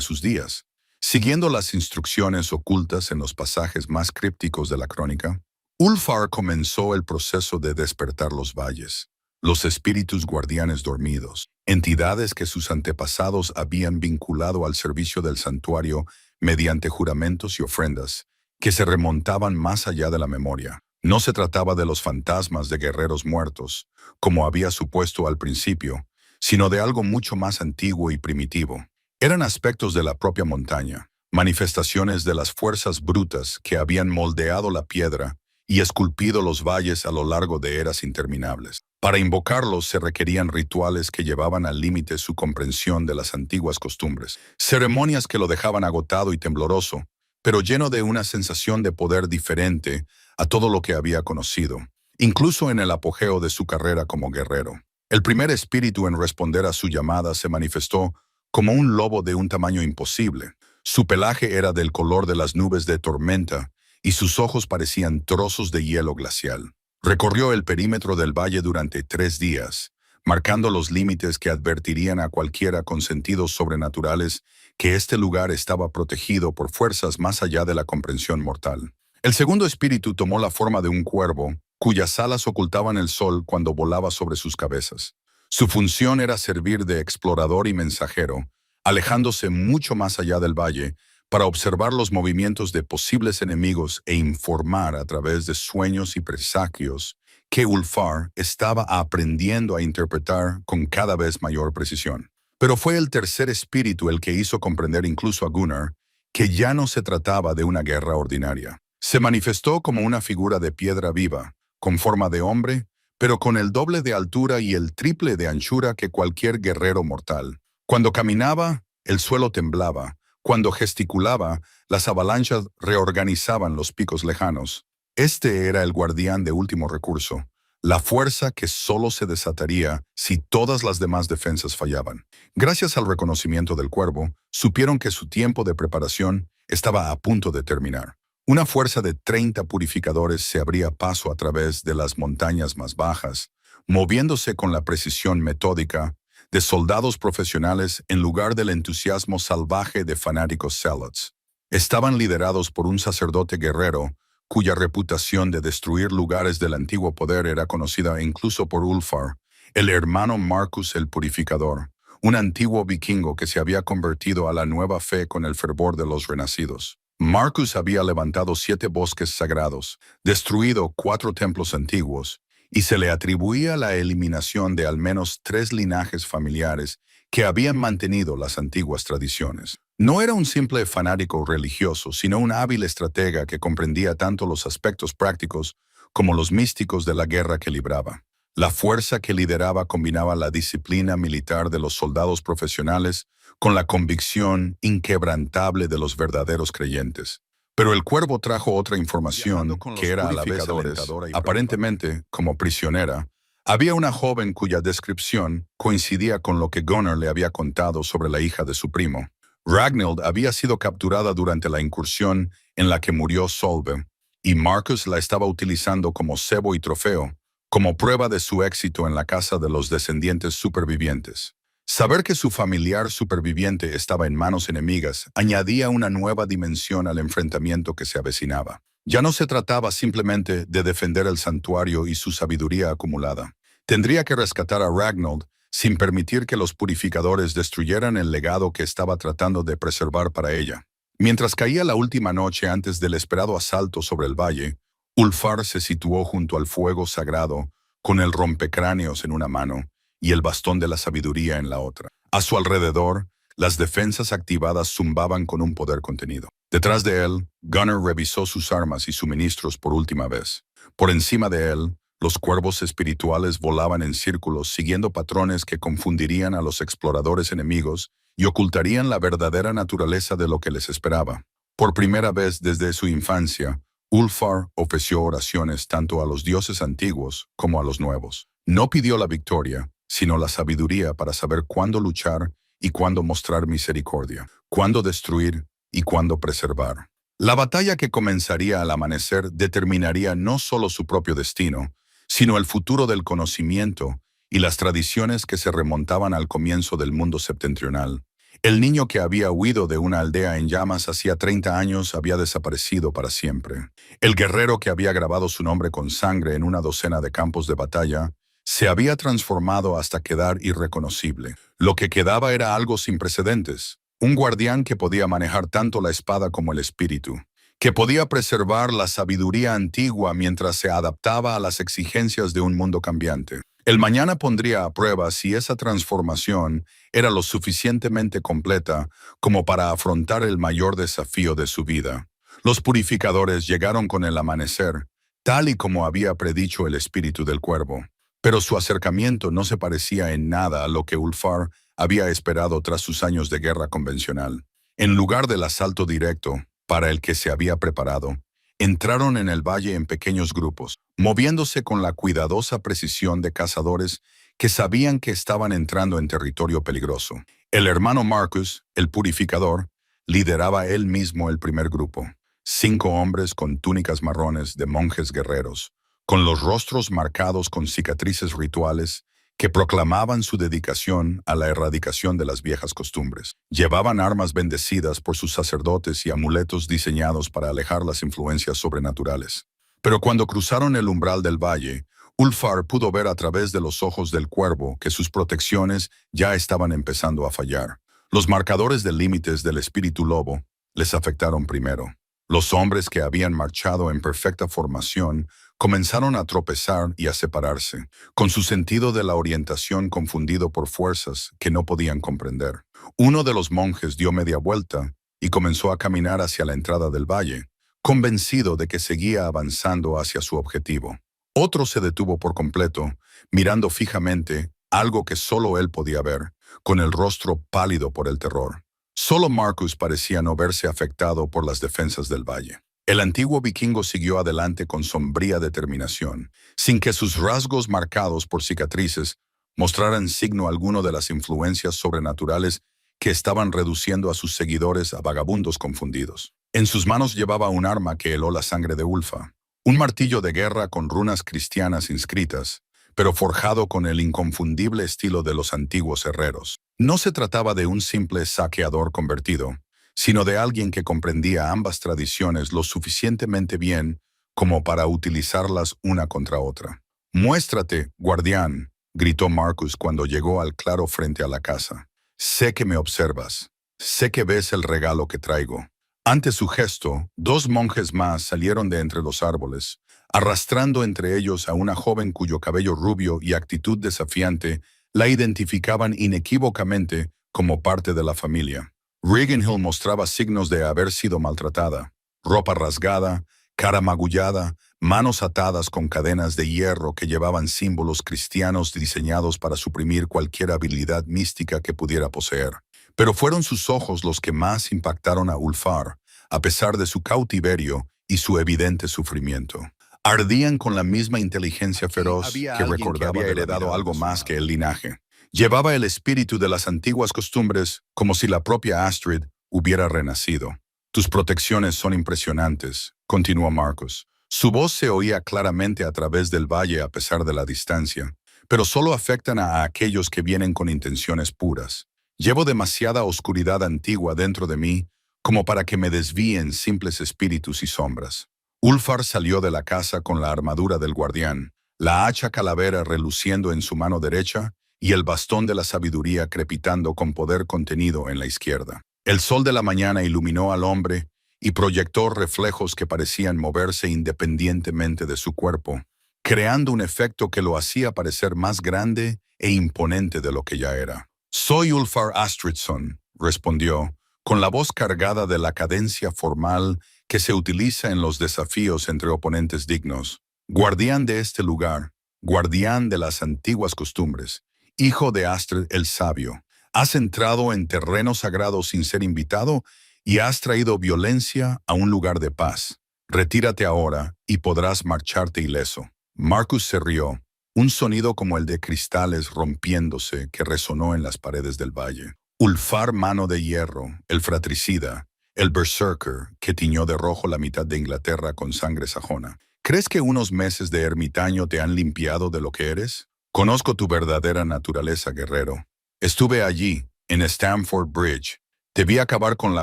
sus días. Siguiendo las instrucciones ocultas en los pasajes más crípticos de la crónica, Ulfar comenzó el proceso de despertar los valles, los espíritus guardianes dormidos, entidades que sus antepasados habían vinculado al servicio del santuario mediante juramentos y ofrendas, que se remontaban más allá de la memoria. No se trataba de los fantasmas de guerreros muertos, como había supuesto al principio, sino de algo mucho más antiguo y primitivo. Eran aspectos de la propia montaña, manifestaciones de las fuerzas brutas que habían moldeado la piedra y esculpido los valles a lo largo de eras interminables. Para invocarlos se requerían rituales que llevaban al límite su comprensión de las antiguas costumbres, ceremonias que lo dejaban agotado y tembloroso, pero lleno de una sensación de poder diferente a todo lo que había conocido, incluso en el apogeo de su carrera como guerrero. El primer espíritu en responder a su llamada se manifestó como un lobo de un tamaño imposible. Su pelaje era del color de las nubes de tormenta y sus ojos parecían trozos de hielo glacial. Recorrió el perímetro del valle durante 3 días, marcando los límites que advertirían a cualquiera con sentidos sobrenaturales que este lugar estaba protegido por fuerzas más allá de la comprensión mortal. El segundo espíritu tomó la forma de un cuervo, cuyas alas ocultaban el sol cuando volaba sobre sus cabezas. Su función era servir de explorador y mensajero, alejándose mucho más allá del valle para observar los movimientos de posibles enemigos e informar a través de sueños y presagios que Ulfar estaba aprendiendo a interpretar con cada vez mayor precisión. Pero fue el tercer espíritu el que hizo comprender incluso a Gunnar que ya no se trataba de una guerra ordinaria. Se manifestó como una figura de piedra viva, con forma de hombre, pero con el doble de altura y el triple de anchura que cualquier guerrero mortal. Cuando caminaba, el suelo temblaba. Cuando gesticulaba, las avalanchas reorganizaban los picos lejanos. Este era el guardián de último recurso, la fuerza que solo se desataría si todas las demás defensas fallaban. Gracias al reconocimiento del cuervo, supieron que su tiempo de preparación estaba a punto de terminar. Una fuerza de 30 purificadores se abría paso a través de las montañas más bajas, moviéndose con la precisión metódica de soldados profesionales en lugar del entusiasmo salvaje de fanáticos zealots. Estaban liderados por un sacerdote guerrero, cuya reputación de destruir lugares del antiguo poder era conocida incluso por Ulfar, el hermano Marcus el Purificador, un antiguo vikingo que se había convertido a la nueva fe con el fervor de los renacidos. Marcus había levantado 7 bosques sagrados, destruido 4 templos antiguos, y se le atribuía la eliminación de al menos 3 linajes familiares que habían mantenido las antiguas tradiciones. No era un simple fanático religioso, sino un hábil estratega que comprendía tanto los aspectos prácticos como los místicos de la guerra que libraba. La fuerza que lideraba combinaba la disciplina militar de los soldados profesionales con la convicción inquebrantable de los verdaderos creyentes. Pero el cuervo trajo otra información que era a la vez alentadora y aparentemente, como prisionera, había una joven cuya descripción coincidía con lo que Gunnar le había contado sobre la hija de su primo. Ragnhild había sido capturada durante la incursión en la que murió Solve, y Marcus la estaba utilizando como cebo y trofeo, como prueba de su éxito en la casa de los descendientes supervivientes. Saber que su familiar superviviente estaba en manos enemigas añadía una nueva dimensión al enfrentamiento que se avecinaba. Ya no se trataba simplemente de defender el santuario y su sabiduría acumulada. Tendría que rescatar a Ragnhild sin permitir que los purificadores destruyeran el legado que estaba tratando de preservar para ella. Mientras caía la última noche antes del esperado asalto sobre el valle, Ulfar se situó junto al fuego sagrado, con el rompecráneos en una mano y el bastón de la sabiduría en la otra. A su alrededor, las defensas activadas zumbaban con un poder contenido. Detrás de él, Gunnar revisó sus armas y suministros por última vez. Por encima de él, los cuervos espirituales volaban en círculos siguiendo patrones que confundirían a los exploradores enemigos y ocultarían la verdadera naturaleza de lo que les esperaba. Por primera vez desde su infancia, Ulfar ofreció oraciones tanto a los dioses antiguos como a los nuevos. No pidió la victoria, sino la sabiduría para saber cuándo luchar y cuándo mostrar misericordia, cuándo destruir y cuándo preservar. La batalla que comenzaría al amanecer determinaría no solo su propio destino, sino el futuro del conocimiento y las tradiciones que se remontaban al comienzo del mundo septentrional. El niño que había huido de una aldea en llamas hacía 30 años había desaparecido para siempre. El guerrero que había grabado su nombre con sangre en una docena de campos de batalla se había transformado hasta quedar irreconocible. Lo que quedaba era algo sin precedentes, un guardián que podía manejar tanto la espada como el espíritu, que podía preservar la sabiduría antigua mientras se adaptaba a las exigencias de un mundo cambiante. El mañana pondría a prueba si esa transformación era lo suficientemente completa como para afrontar el mayor desafío de su vida. Los purificadores llegaron con el amanecer, tal y como había predicho el espíritu del cuervo. Pero su acercamiento no se parecía en nada a lo que Ulfar había esperado tras sus años de guerra convencional. En lugar del asalto directo, para el que se había preparado, entraron en el valle en pequeños grupos, moviéndose con la cuidadosa precisión de cazadores que sabían que estaban entrando en territorio peligroso. El hermano Marcus, el purificador, lideraba él mismo el primer grupo. 5 hombres con túnicas marrones de monjes guerreros, con los rostros marcados con cicatrices rituales que proclamaban su dedicación a la erradicación de las viejas costumbres. Llevaban armas bendecidas por sus sacerdotes y amuletos diseñados para alejar las influencias sobrenaturales. Pero cuando cruzaron el umbral del valle, Ulfar pudo ver a través de los ojos del cuervo que sus protecciones ya estaban empezando a fallar. Los marcadores de límites del espíritu lobo les afectaron primero. Los hombres que habían marchado en perfecta formación comenzaron a tropezar y a separarse, con su sentido de la orientación confundido por fuerzas que no podían comprender. Uno de los monjes dio media vuelta y comenzó a caminar hacia la entrada del valle, convencido de que seguía avanzando hacia su objetivo. Otro se detuvo por completo, mirando fijamente algo que solo él podía ver, con el rostro pálido por el terror. Solo Marcus parecía no verse afectado por las defensas del valle. El antiguo vikingo siguió adelante con sombría determinación, sin que sus rasgos marcados por cicatrices mostraran signo alguno de las influencias sobrenaturales que estaban reduciendo a sus seguidores a vagabundos confundidos. En sus manos llevaba un arma que heló la sangre de Ulfa, un martillo de guerra con runas cristianas inscritas, pero forjado con el inconfundible estilo de los antiguos herreros. No se trataba de un simple saqueador convertido, sino de alguien que comprendía ambas tradiciones lo suficientemente bien como para utilizarlas una contra otra. «Muéstrate, guardián», gritó Marcus cuando llegó al claro frente a la casa. «Sé que me observas. Sé que ves el regalo que traigo». Ante su gesto, 2 monjes más salieron de entre los árboles, arrastrando entre ellos a una joven cuyo cabello rubio y actitud desafiante la identificaban inequívocamente como parte de la familia. Reganhill mostraba signos de haber sido maltratada: ropa rasgada, cara magullada, manos atadas con cadenas de hierro que llevaban símbolos cristianos diseñados para suprimir cualquier habilidad mística que pudiera poseer. Pero fueron sus ojos los que más impactaron a Ulfar, a pesar de su cautiverio y su evidente sufrimiento. Ardían con la misma inteligencia feroz que recordaba había heredado algo más que el linaje. Llevaba el espíritu de las antiguas costumbres como si la propia Astrid hubiera renacido. «Tus protecciones son impresionantes», continuó Marcus. Su voz se oía claramente a través del valle a pesar de la distancia, pero solo afectan a aquellos que vienen con intenciones puras. Llevo demasiada oscuridad antigua dentro de mí como para que me desvíen simples espíritus y sombras. Ulfar salió de la casa con la armadura del guardián, la hacha calavera reluciendo en su mano derecha y el bastón de la sabiduría crepitando con poder contenido en la izquierda. El sol de la mañana iluminó al hombre y proyectó reflejos que parecían moverse independientemente de su cuerpo, creando un efecto que lo hacía parecer más grande e imponente de lo que ya era. «Soy Ulfar Astridson», respondió, con la voz cargada de la cadencia formal que se utiliza en los desafíos entre oponentes dignos. «Guardián de este lugar, guardián de las antiguas costumbres, hijo de Astrid el Sabio, has entrado en terreno sagrado sin ser invitado y has traído violencia a un lugar de paz. Retírate ahora y podrás marcharte ileso». Marcus se rió, un sonido como el de cristales rompiéndose que resonó en las paredes del valle. Ulfar Mano de Hierro, el fratricida, el berserker que tiñó de rojo la mitad de Inglaterra con sangre sajona. ¿Crees que unos meses de ermitaño te han limpiado de lo que eres? Conozco tu verdadera naturaleza, guerrero. Estuve allí, en Stamford Bridge. Te vi acabar con la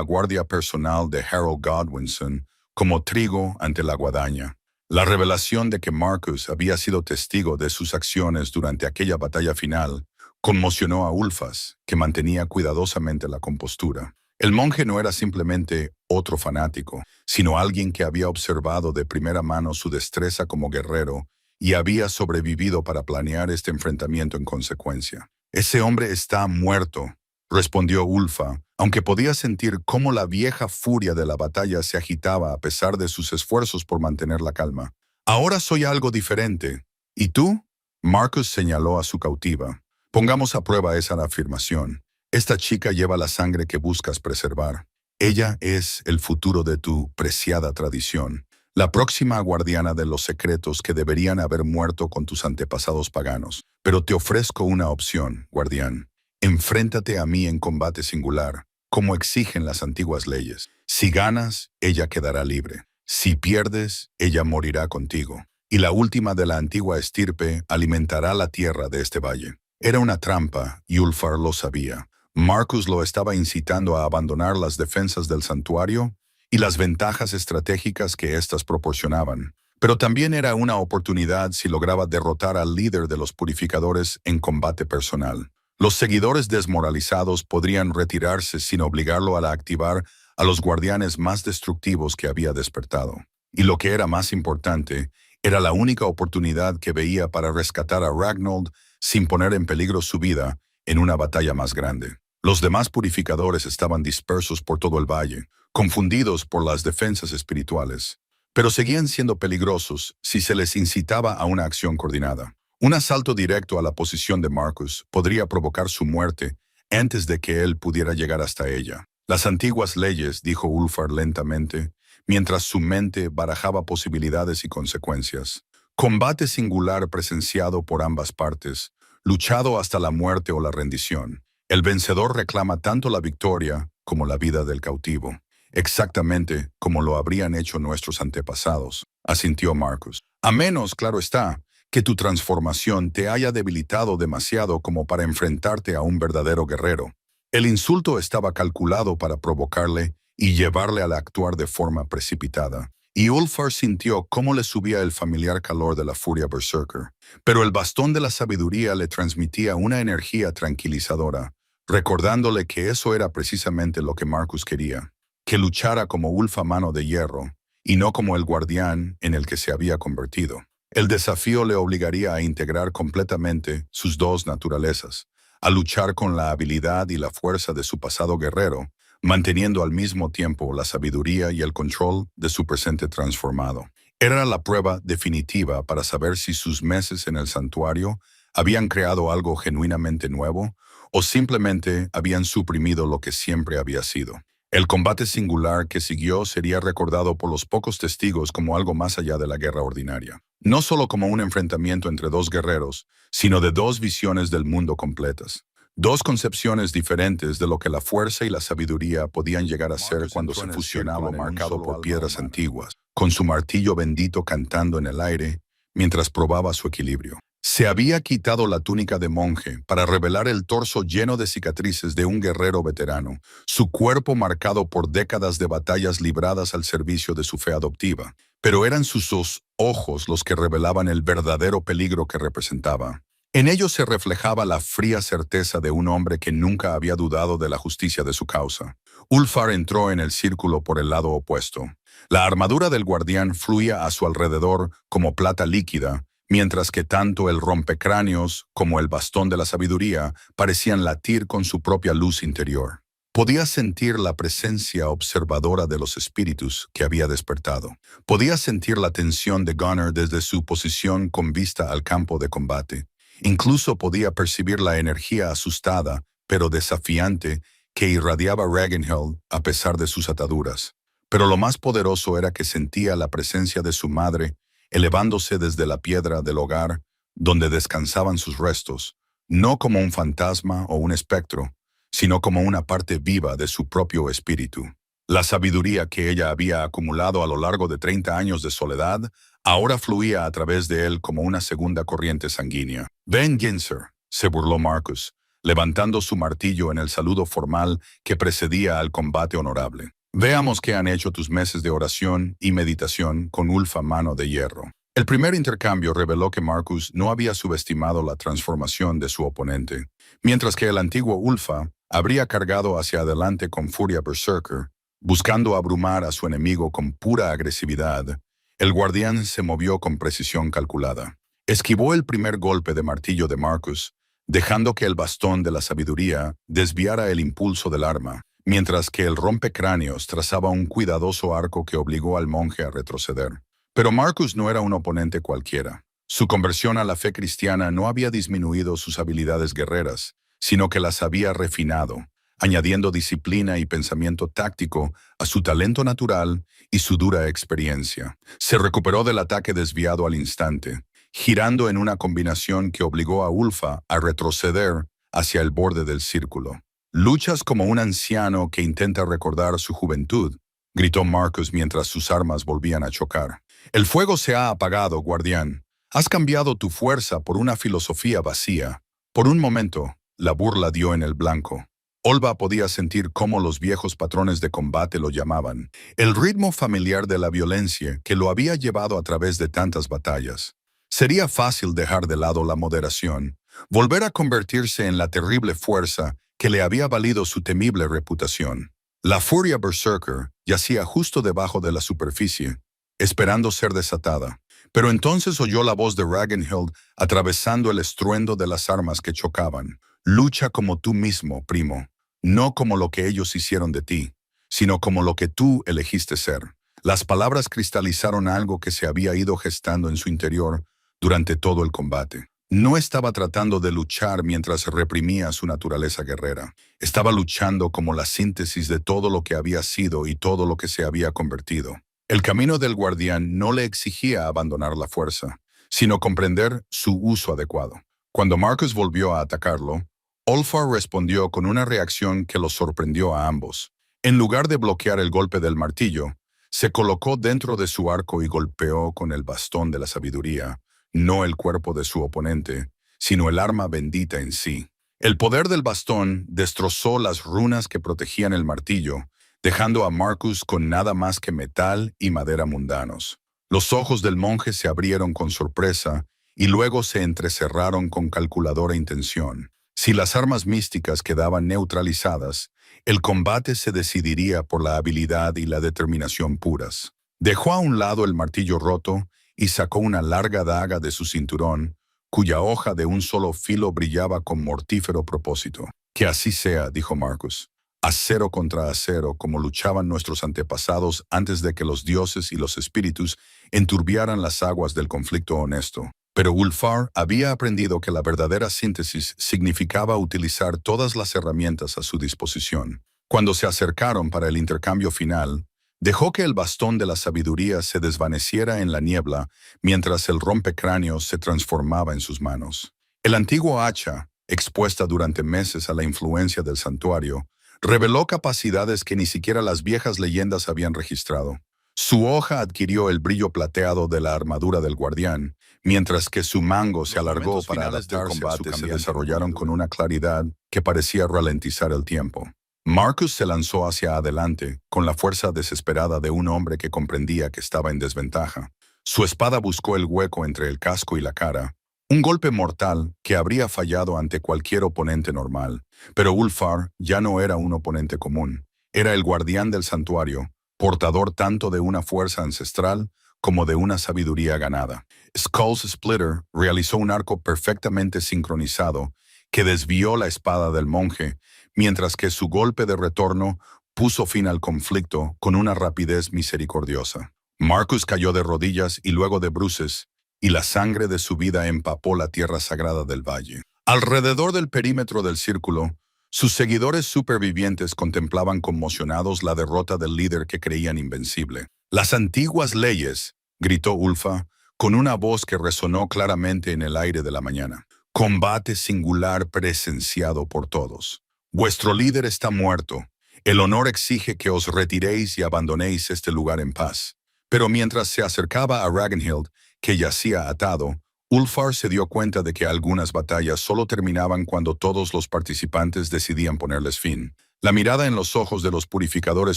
guardia personal de Harold Godwinson como trigo ante la guadaña. La revelación de que Marcus había sido testigo de sus acciones durante aquella batalla final conmocionó a Ulfas, que mantenía cuidadosamente la compostura. El monje no era simplemente otro fanático, sino alguien que había observado de primera mano su destreza como guerrero y había sobrevivido para planear este enfrentamiento en consecuencia. «Ese hombre está muerto», respondió Ulfa, aunque podía sentir cómo la vieja furia de la batalla se agitaba a pesar de sus esfuerzos por mantener la calma. «Ahora soy algo diferente. ¿Y tú?» Marcus señaló a su cautiva. «Pongamos a prueba esa afirmación. Esta chica lleva la sangre que buscas preservar. Ella es el futuro de tu preciada tradición, la próxima guardiana de los secretos que deberían haber muerto con tus antepasados paganos. Pero te ofrezco una opción, guardián. Enfréntate a mí en combate singular, como exigen las antiguas leyes. Si ganas, ella quedará libre. Si pierdes, ella morirá contigo. Y la última de la antigua estirpe alimentará la tierra de este valle». Era una trampa, y Ulfar lo sabía. Marcus lo estaba incitando a abandonar las defensas del santuario y las ventajas estratégicas que éstas proporcionaban. Pero también era una oportunidad si lograba derrotar al líder de los purificadores en combate personal. Los seguidores desmoralizados podrían retirarse sin obligarlo a activar a los guardianes más destructivos que había despertado. Y lo que era más importante, era la única oportunidad que veía para rescatar a Ragnold sin poner en peligro su vida en una batalla más grande. Los demás purificadores estaban dispersos por todo el valle, confundidos por las defensas espirituales, pero seguían siendo peligrosos si se les incitaba a una acción coordinada. Un asalto directo a la posición de Marcus podría provocar su muerte antes de que él pudiera llegar hasta ella. Las antiguas leyes, dijo Ulfar lentamente, mientras su mente barajaba posibilidades y consecuencias. Combate singular presenciado por ambas partes, luchado hasta la muerte o la rendición. El vencedor reclama tanto la victoria como la vida del cautivo, exactamente como lo habrían hecho nuestros antepasados, asintió Marcus. A menos, claro está, que tu transformación te haya debilitado demasiado como para enfrentarte a un verdadero guerrero. El insulto estaba calculado para provocarle y llevarle a actuar de forma precipitada, y Ulfar sintió cómo le subía el familiar calor de la furia berserker. Pero el bastón de la sabiduría le transmitía una energía tranquilizadora, recordándole que eso era precisamente lo que Marcus quería, que luchara como Ulfa Mano de Hierro, y no como el guardián en el que se había convertido. El desafío le obligaría a integrar completamente sus dos naturalezas, a luchar con la habilidad y la fuerza de su pasado guerrero, manteniendo al mismo tiempo la sabiduría y el control de su presente transformado. Era la prueba definitiva para saber si sus meses en el santuario habían creado algo genuinamente nuevo o simplemente habían suprimido lo que siempre había sido. El combate singular que siguió sería recordado por los pocos testigos como algo más allá de la guerra ordinaria. No solo como un enfrentamiento entre dos guerreros, sino de dos visiones del mundo completas. Dos concepciones diferentes de lo que la fuerza y la sabiduría podían llegar a ser cuando se fusionaban marcado por piedras antiguas, con su martillo bendito cantando en el aire, mientras probaba su equilibrio. Se había quitado la túnica de monje para revelar el torso lleno de cicatrices de un guerrero veterano, su cuerpo marcado por décadas de batallas libradas al servicio de su fe adoptiva. Pero eran sus dos ojos los que revelaban el verdadero peligro que representaba. En ellos se reflejaba la fría certeza de un hombre que nunca había dudado de la justicia de su causa. Ulfar entró en el círculo por el lado opuesto. La armadura del guardián fluía a su alrededor como plata líquida, mientras que tanto el rompecráneos como el bastón de la sabiduría parecían latir con su propia luz interior. Podía sentir la presencia observadora de los espíritus que había despertado. Podía sentir la tensión de Gunnar desde su posición con vista al campo de combate. Incluso podía percibir la energía asustada, pero desafiante, que irradiaba Ragnhild a pesar de sus ataduras. Pero lo más poderoso era que sentía la presencia de su madre, elevándose desde la piedra del hogar, donde descansaban sus restos, no como un fantasma o un espectro, sino como una parte viva de su propio espíritu. La sabiduría que ella había acumulado a lo largo de 30 años de soledad ahora fluía a través de él como una segunda corriente sanguínea. «Ven, Ginser», se burló Marcus, levantando su martillo en el saludo formal que precedía al combate honorable. «Veamos qué han hecho tus meses de oración y meditación con Ulfa Mano de Hierro». El primer intercambio reveló que Marcus no había subestimado la transformación de su oponente, mientras que el antiguo Ulfa habría cargado hacia adelante con furia berserker, buscando abrumar a su enemigo con pura agresividad. El guardián se movió con precisión calculada. Esquivó el primer golpe de martillo de Marcus, dejando que el bastón de la sabiduría desviara el impulso del arma, mientras que el rompecráneos trazaba un cuidadoso arco que obligó al monje a retroceder. Pero Marcus no era un oponente cualquiera. Su conversión a la fe cristiana no había disminuido sus habilidades guerreras, sino que las había refinado, añadiendo disciplina y pensamiento táctico a su talento natural y su dura experiencia. Se recuperó del ataque desviado al instante, girando en una combinación que obligó a Ulfa a retroceder hacia el borde del círculo. «Luchas como un anciano que intenta recordar su juventud», gritó Marcus mientras sus armas volvían a chocar. «El fuego se ha apagado, guardián. Has cambiado tu fuerza por una filosofía vacía». Por un momento, la burla dio en el blanco. Olva podía sentir cómo los viejos patrones de combate lo llamaban, el ritmo familiar de la violencia que lo había llevado a través de tantas batallas. Sería fácil dejar de lado la moderación, volver a convertirse en la terrible fuerza que le había valido su temible reputación. La furia berserker yacía justo debajo de la superficie, esperando ser desatada. Pero entonces oyó la voz de Ragnhild atravesando el estruendo de las armas que chocaban. «Lucha como tú mismo, primo. no como lo que ellos hicieron de ti, sino como lo que tú elegiste ser. Las palabras cristalizaron algo que se había ido gestando en su interior durante todo el combate. No estaba tratando de luchar mientras reprimía su naturaleza guerrera. Estaba luchando como la síntesis de todo lo que había sido y todo lo que se había convertido. El camino del guardián no le exigía abandonar la fuerza, sino comprender su uso adecuado. Cuando Marcus volvió a atacarlo, Ulfar respondió con una reacción que los sorprendió a ambos. En lugar de bloquear el golpe del martillo, se colocó dentro de su arco y golpeó con el bastón de la sabiduría, no el cuerpo de su oponente, sino el arma bendita en sí. El poder del bastón destrozó las runas que protegían el martillo, dejando a Marcus con nada más que metal y madera mundanos. Los ojos del monje se abrieron con sorpresa y luego se entrecerraron con calculadora intención. Si las armas místicas quedaban neutralizadas, el combate se decidiría por la habilidad y la determinación puras. Dejó a un lado el martillo roto y sacó una larga daga de su cinturón, cuya hoja de un solo filo brillaba con mortífero propósito. «Que así sea», dijo Marcus. «Acero contra acero, como luchaban nuestros antepasados antes de que los dioses y los espíritus enturbiaran las aguas del conflicto honesto». Pero Ulfar había aprendido que la verdadera síntesis significaba utilizar todas las herramientas a su disposición. Cuando se acercaron para el intercambio final, dejó que el bastón de la sabiduría se desvaneciera en la niebla mientras el rompecráneos se transformaba en sus manos. El antiguo hacha, expuesta durante meses a la influencia del santuario, reveló capacidades que ni siquiera las viejas leyendas habían registrado. Su hoja adquirió el brillo plateado de la armadura del guardián, mientras que su mango se alargó para adaptarse al combate. Se desarrollaron con una claridad que parecía ralentizar el tiempo. Marcus se lanzó hacia adelante, con la fuerza desesperada de un hombre que comprendía que estaba en desventaja. Su espada buscó el hueco entre el casco y la cara, un golpe mortal que habría fallado ante cualquier oponente normal. Pero Ulfar ya no era un oponente común. Era el guardián del santuario, portador tanto de una fuerza ancestral como de una sabiduría ganada. Skull's Splitter realizó un arco perfectamente sincronizado que desvió la espada del monje, mientras que su golpe de retorno puso fin al conflicto con una rapidez misericordiosa. Marcus cayó de rodillas y luego de bruces, y la sangre de su vida empapó la tierra sagrada del valle. Alrededor del perímetro del círculo, sus seguidores supervivientes contemplaban conmocionados la derrota del líder que creían invencible. «Las antiguas leyes», gritó Ulfa, con una voz que resonó claramente en el aire de la mañana. «Combate singular presenciado por todos. Vuestro líder está muerto. El honor exige que os retiréis y abandonéis este lugar en paz». Pero mientras se acercaba a Ragnhild, que yacía atado, Ulfar se dio cuenta de que algunas batallas solo terminaban cuando todos los participantes decidían ponerles fin. La mirada en los ojos de los purificadores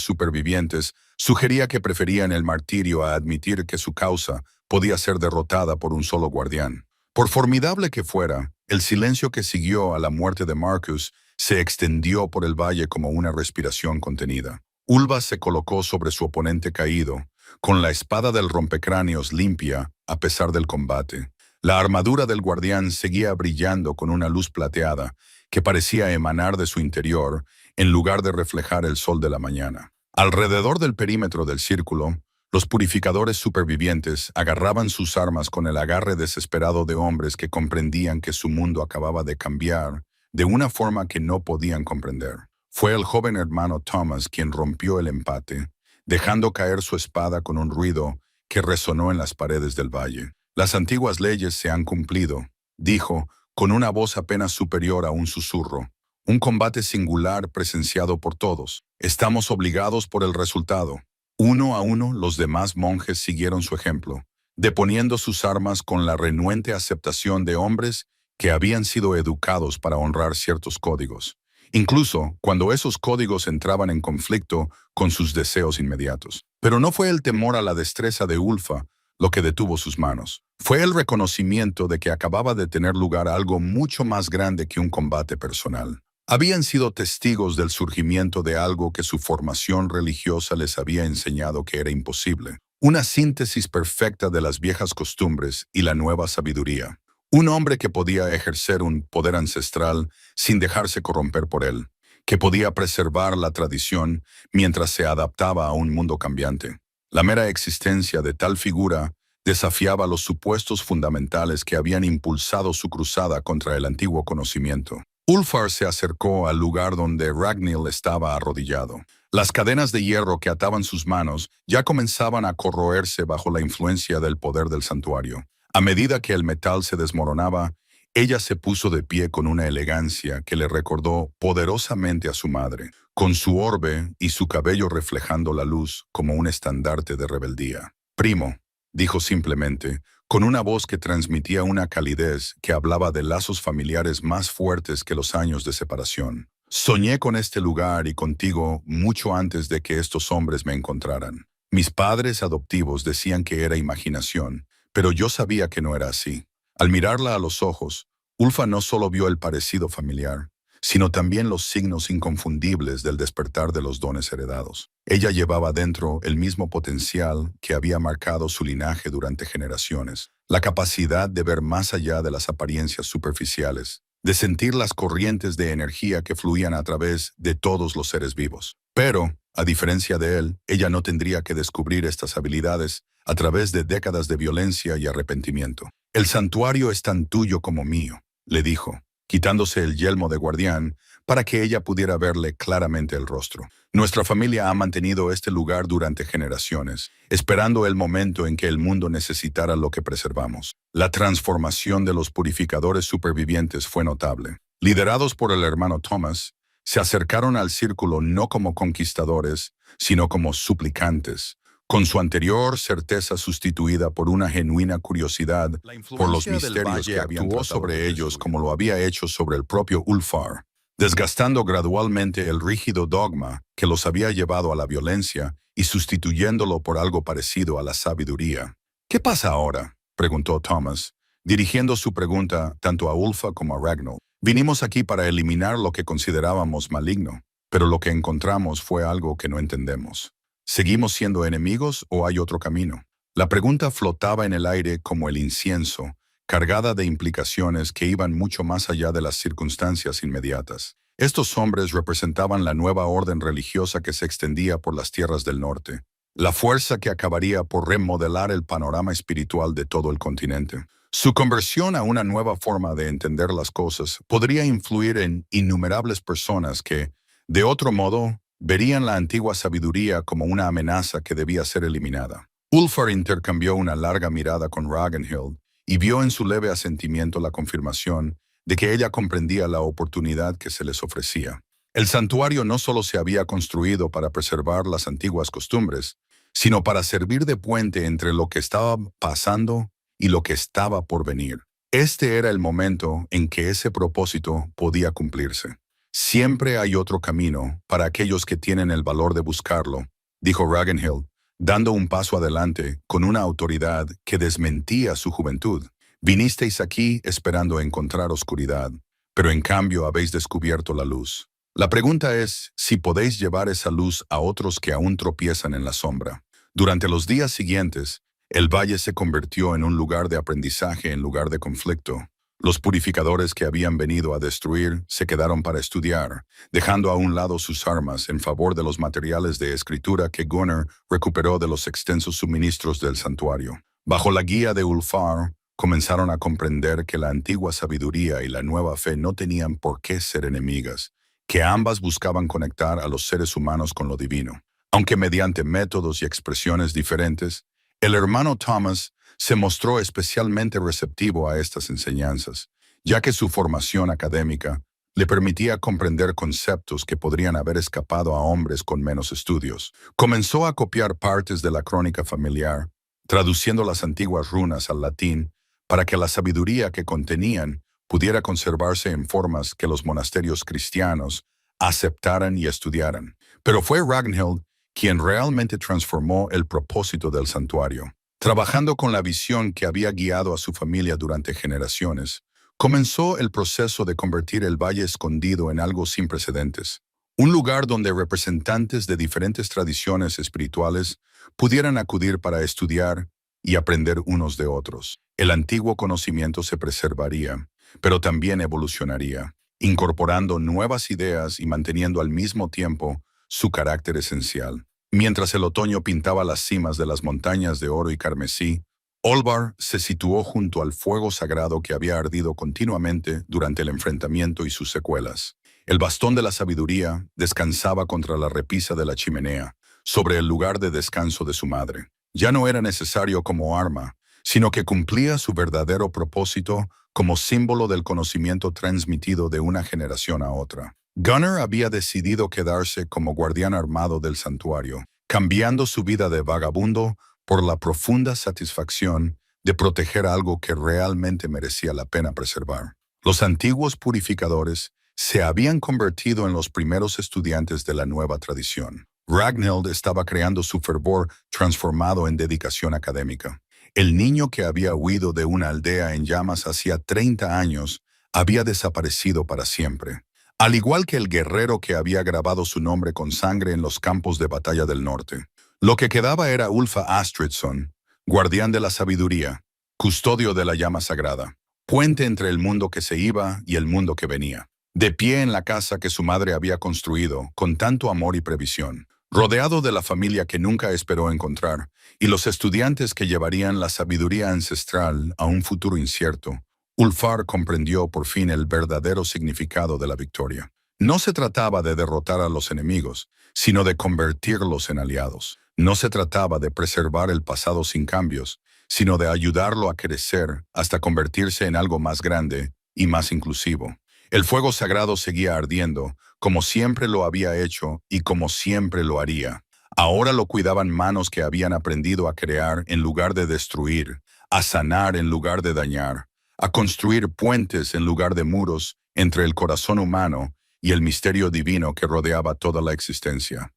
supervivientes sugería que preferían el martirio a admitir que su causa podía ser derrotada por un solo guardián. Por formidable que fuera, el silencio que siguió a la muerte de Marcus se extendió por el valle como una respiración contenida. Ulva se colocó sobre su oponente caído, con la espada del rompecráneos limpia a pesar del combate. La armadura del guardián seguía brillando con una luz plateada que parecía emanar de su interior en lugar de reflejar el sol de la mañana. Alrededor del perímetro del círculo, los purificadores supervivientes agarraban sus armas con el agarre desesperado de hombres que comprendían que su mundo acababa de cambiar de una forma que no podían comprender. Fue el joven hermano Thomas quien rompió el empate, dejando caer su espada con un ruido que resonó en las paredes del valle. «Las antiguas leyes se han cumplido», dijo, con una voz apenas superior a un susurro. «Un combate singular presenciado por todos. Estamos obligados por el resultado». Uno a uno, los demás monjes siguieron su ejemplo, deponiendo sus armas con la renuente aceptación de hombres que habían sido educados para honrar ciertos códigos, incluso cuando esos códigos entraban en conflicto con sus deseos inmediatos. Pero no fue el temor a la destreza de Ulfa lo que detuvo sus manos. Fue el reconocimiento de que acababa de tener lugar algo mucho más grande que un combate personal. Habían sido testigos del surgimiento de algo que su formación religiosa les había enseñado que era imposible. Una síntesis perfecta de las viejas costumbres y la nueva sabiduría. Un hombre que podía ejercer un poder ancestral sin dejarse corromper por él, que podía preservar la tradición mientras se adaptaba a un mundo cambiante. La mera existencia de tal figura desafiaba los supuestos fundamentales que habían impulsado su cruzada contra el antiguo conocimiento. Ulfar se acercó al lugar donde Ragnhild estaba arrodillado. Las cadenas de hierro que ataban sus manos ya comenzaban a corroerse bajo la influencia del poder del santuario. A medida que el metal se desmoronaba, ella se puso de pie con una elegancia que le recordó poderosamente a su madre, con su orbe y su cabello reflejando la luz como un estandarte de rebeldía. «Primo», dijo simplemente, con una voz que transmitía una calidez que hablaba de lazos familiares más fuertes que los años de separación. «Soñé con este lugar y contigo mucho antes de que estos hombres me encontraran. Mis padres adoptivos decían que era imaginación, pero yo sabía que no era así». Al mirarla a los ojos, Ulfa no solo vio el parecido familiar, sino también los signos inconfundibles del despertar de los dones heredados. Ella llevaba dentro el mismo potencial que había marcado su linaje durante generaciones, la capacidad de ver más allá de las apariencias superficiales, de sentir las corrientes de energía que fluían a través de todos los seres vivos. Pero, a diferencia de él, ella no tendría que descubrir estas habilidades a través de décadas de violencia y arrepentimiento. «El santuario es tan tuyo como mío», le dijo, quitándose el yelmo de guardián para que ella pudiera verle claramente el rostro. «Nuestra familia ha mantenido este lugar durante generaciones, esperando el momento en que el mundo necesitara lo que preservamos». La transformación de los purificadores supervivientes fue notable. Liderados por el hermano Thomas, se acercaron al círculo no como conquistadores, sino como suplicantes, con su anterior certeza sustituida por una genuina curiosidad por los misterios que habían actuado sobre ellos como lo había hecho sobre el propio Ulfar, desgastando gradualmente el rígido dogma que los había llevado a la violencia y sustituyéndolo por algo parecido a la sabiduría. «¿Qué pasa ahora?», preguntó Thomas, dirigiendo su pregunta tanto a Ulfa como a Ragnhild. «Vinimos aquí para eliminar lo que considerábamos maligno, pero lo que encontramos fue algo que no entendemos. ¿Seguimos siendo enemigos o hay otro camino?». La pregunta flotaba en el aire como el incienso, cargada de implicaciones que iban mucho más allá de las circunstancias inmediatas. Estos hombres representaban la nueva orden religiosa que se extendía por las tierras del norte, la fuerza que acabaría por remodelar el panorama espiritual de todo el continente. Su conversión a una nueva forma de entender las cosas podría influir en innumerables personas que, de otro modo, verían la antigua sabiduría como una amenaza que debía ser eliminada. Ulfar intercambió una larga mirada con Ragnhild y vio en su leve asentimiento la confirmación de que ella comprendía la oportunidad que se les ofrecía. El santuario no solo se había construido para preservar las antiguas costumbres, sino para servir de puente entre lo que estaba pasando y lo que estaba por venir. Este era el momento en que ese propósito podía cumplirse. «Siempre hay otro camino para aquellos que tienen el valor de buscarlo», dijo Ragnhild, dando un paso adelante con una autoridad que desmentía su juventud. «Vinisteis aquí esperando encontrar oscuridad, pero en cambio habéis descubierto la luz. La pregunta es si podéis llevar esa luz a otros que aún tropiezan en la sombra». Durante los días siguientes, el valle se convirtió en un lugar de aprendizaje en lugar de conflicto. Los purificadores que habían venido a destruir se quedaron para estudiar, dejando a un lado sus armas en favor de los materiales de escritura que Gunnar recuperó de los extensos suministros del santuario. Bajo la guía de Ulfar, comenzaron a comprender que la antigua sabiduría y la nueva fe no tenían por qué ser enemigas, que ambas buscaban conectar a los seres humanos con lo divino. Aunque mediante métodos y expresiones diferentes, el hermano Thomas se mostró especialmente receptivo a estas enseñanzas, ya que su formación académica le permitía comprender conceptos que podrían haber escapado a hombres con menos estudios. Comenzó a copiar partes de la crónica familiar, traduciendo las antiguas runas al latín para que la sabiduría que contenían pudiera conservarse en formas que los monasterios cristianos aceptaran y estudiaran. Pero fue Ragnhild quien realmente transformó el propósito del santuario. Trabajando con la visión que había guiado a su familia durante generaciones, comenzó el proceso de convertir el Valle Escondido en algo sin precedentes. Un lugar donde representantes de diferentes tradiciones espirituales pudieran acudir para estudiar y aprender unos de otros. El antiguo conocimiento se preservaría, pero también evolucionaría. incorporando nuevas ideas y manteniendo al mismo tiempo su carácter esencial. Mientras el otoño pintaba las cimas de las montañas de oro y carmesí, Olvar se situó junto al fuego sagrado que había ardido continuamente durante el enfrentamiento y sus secuelas. El bastón de la sabiduría descansaba contra la repisa de la chimenea, sobre el lugar de descanso de su madre. Ya no era necesario como arma, sino que cumplía su verdadero propósito como símbolo del conocimiento transmitido de una generación a otra. Gunnar había decidido quedarse como guardián armado del santuario, cambiando su vida de vagabundo por la profunda satisfacción de proteger algo que realmente merecía la pena preservar. Los antiguos purificadores se habían convertido en los primeros estudiantes de la nueva tradición. Ragnhild estaba creando su fervor transformado en dedicación académica. El niño que había huido de una aldea en llamas hacía 30 años había desaparecido para siempre, al igual que el guerrero que había grabado su nombre con sangre en los campos de batalla del norte. Lo que quedaba era Ulfa Astridson, guardián de la sabiduría, custodio de la llama sagrada, puente entre el mundo que se iba y el mundo que venía, de pie en la casa que su madre había construido con tanto amor y previsión, rodeado de la familia que nunca esperó encontrar y los estudiantes que llevarían la sabiduría ancestral a un futuro incierto. Ulfar comprendió por fin el verdadero significado de la victoria. No se trataba de derrotar a los enemigos, sino de convertirlos en aliados. No se trataba de preservar el pasado sin cambios, sino de ayudarlo a crecer hasta convertirse en algo más grande y más inclusivo. El fuego sagrado seguía ardiendo, como siempre lo había hecho y como siempre lo haría. Ahora lo cuidaban manos que habían aprendido a crear en lugar de destruir, a sanar en lugar de dañar, a construir puentes en lugar de muros entre el corazón humano y el misterio divino que rodeaba toda la existencia.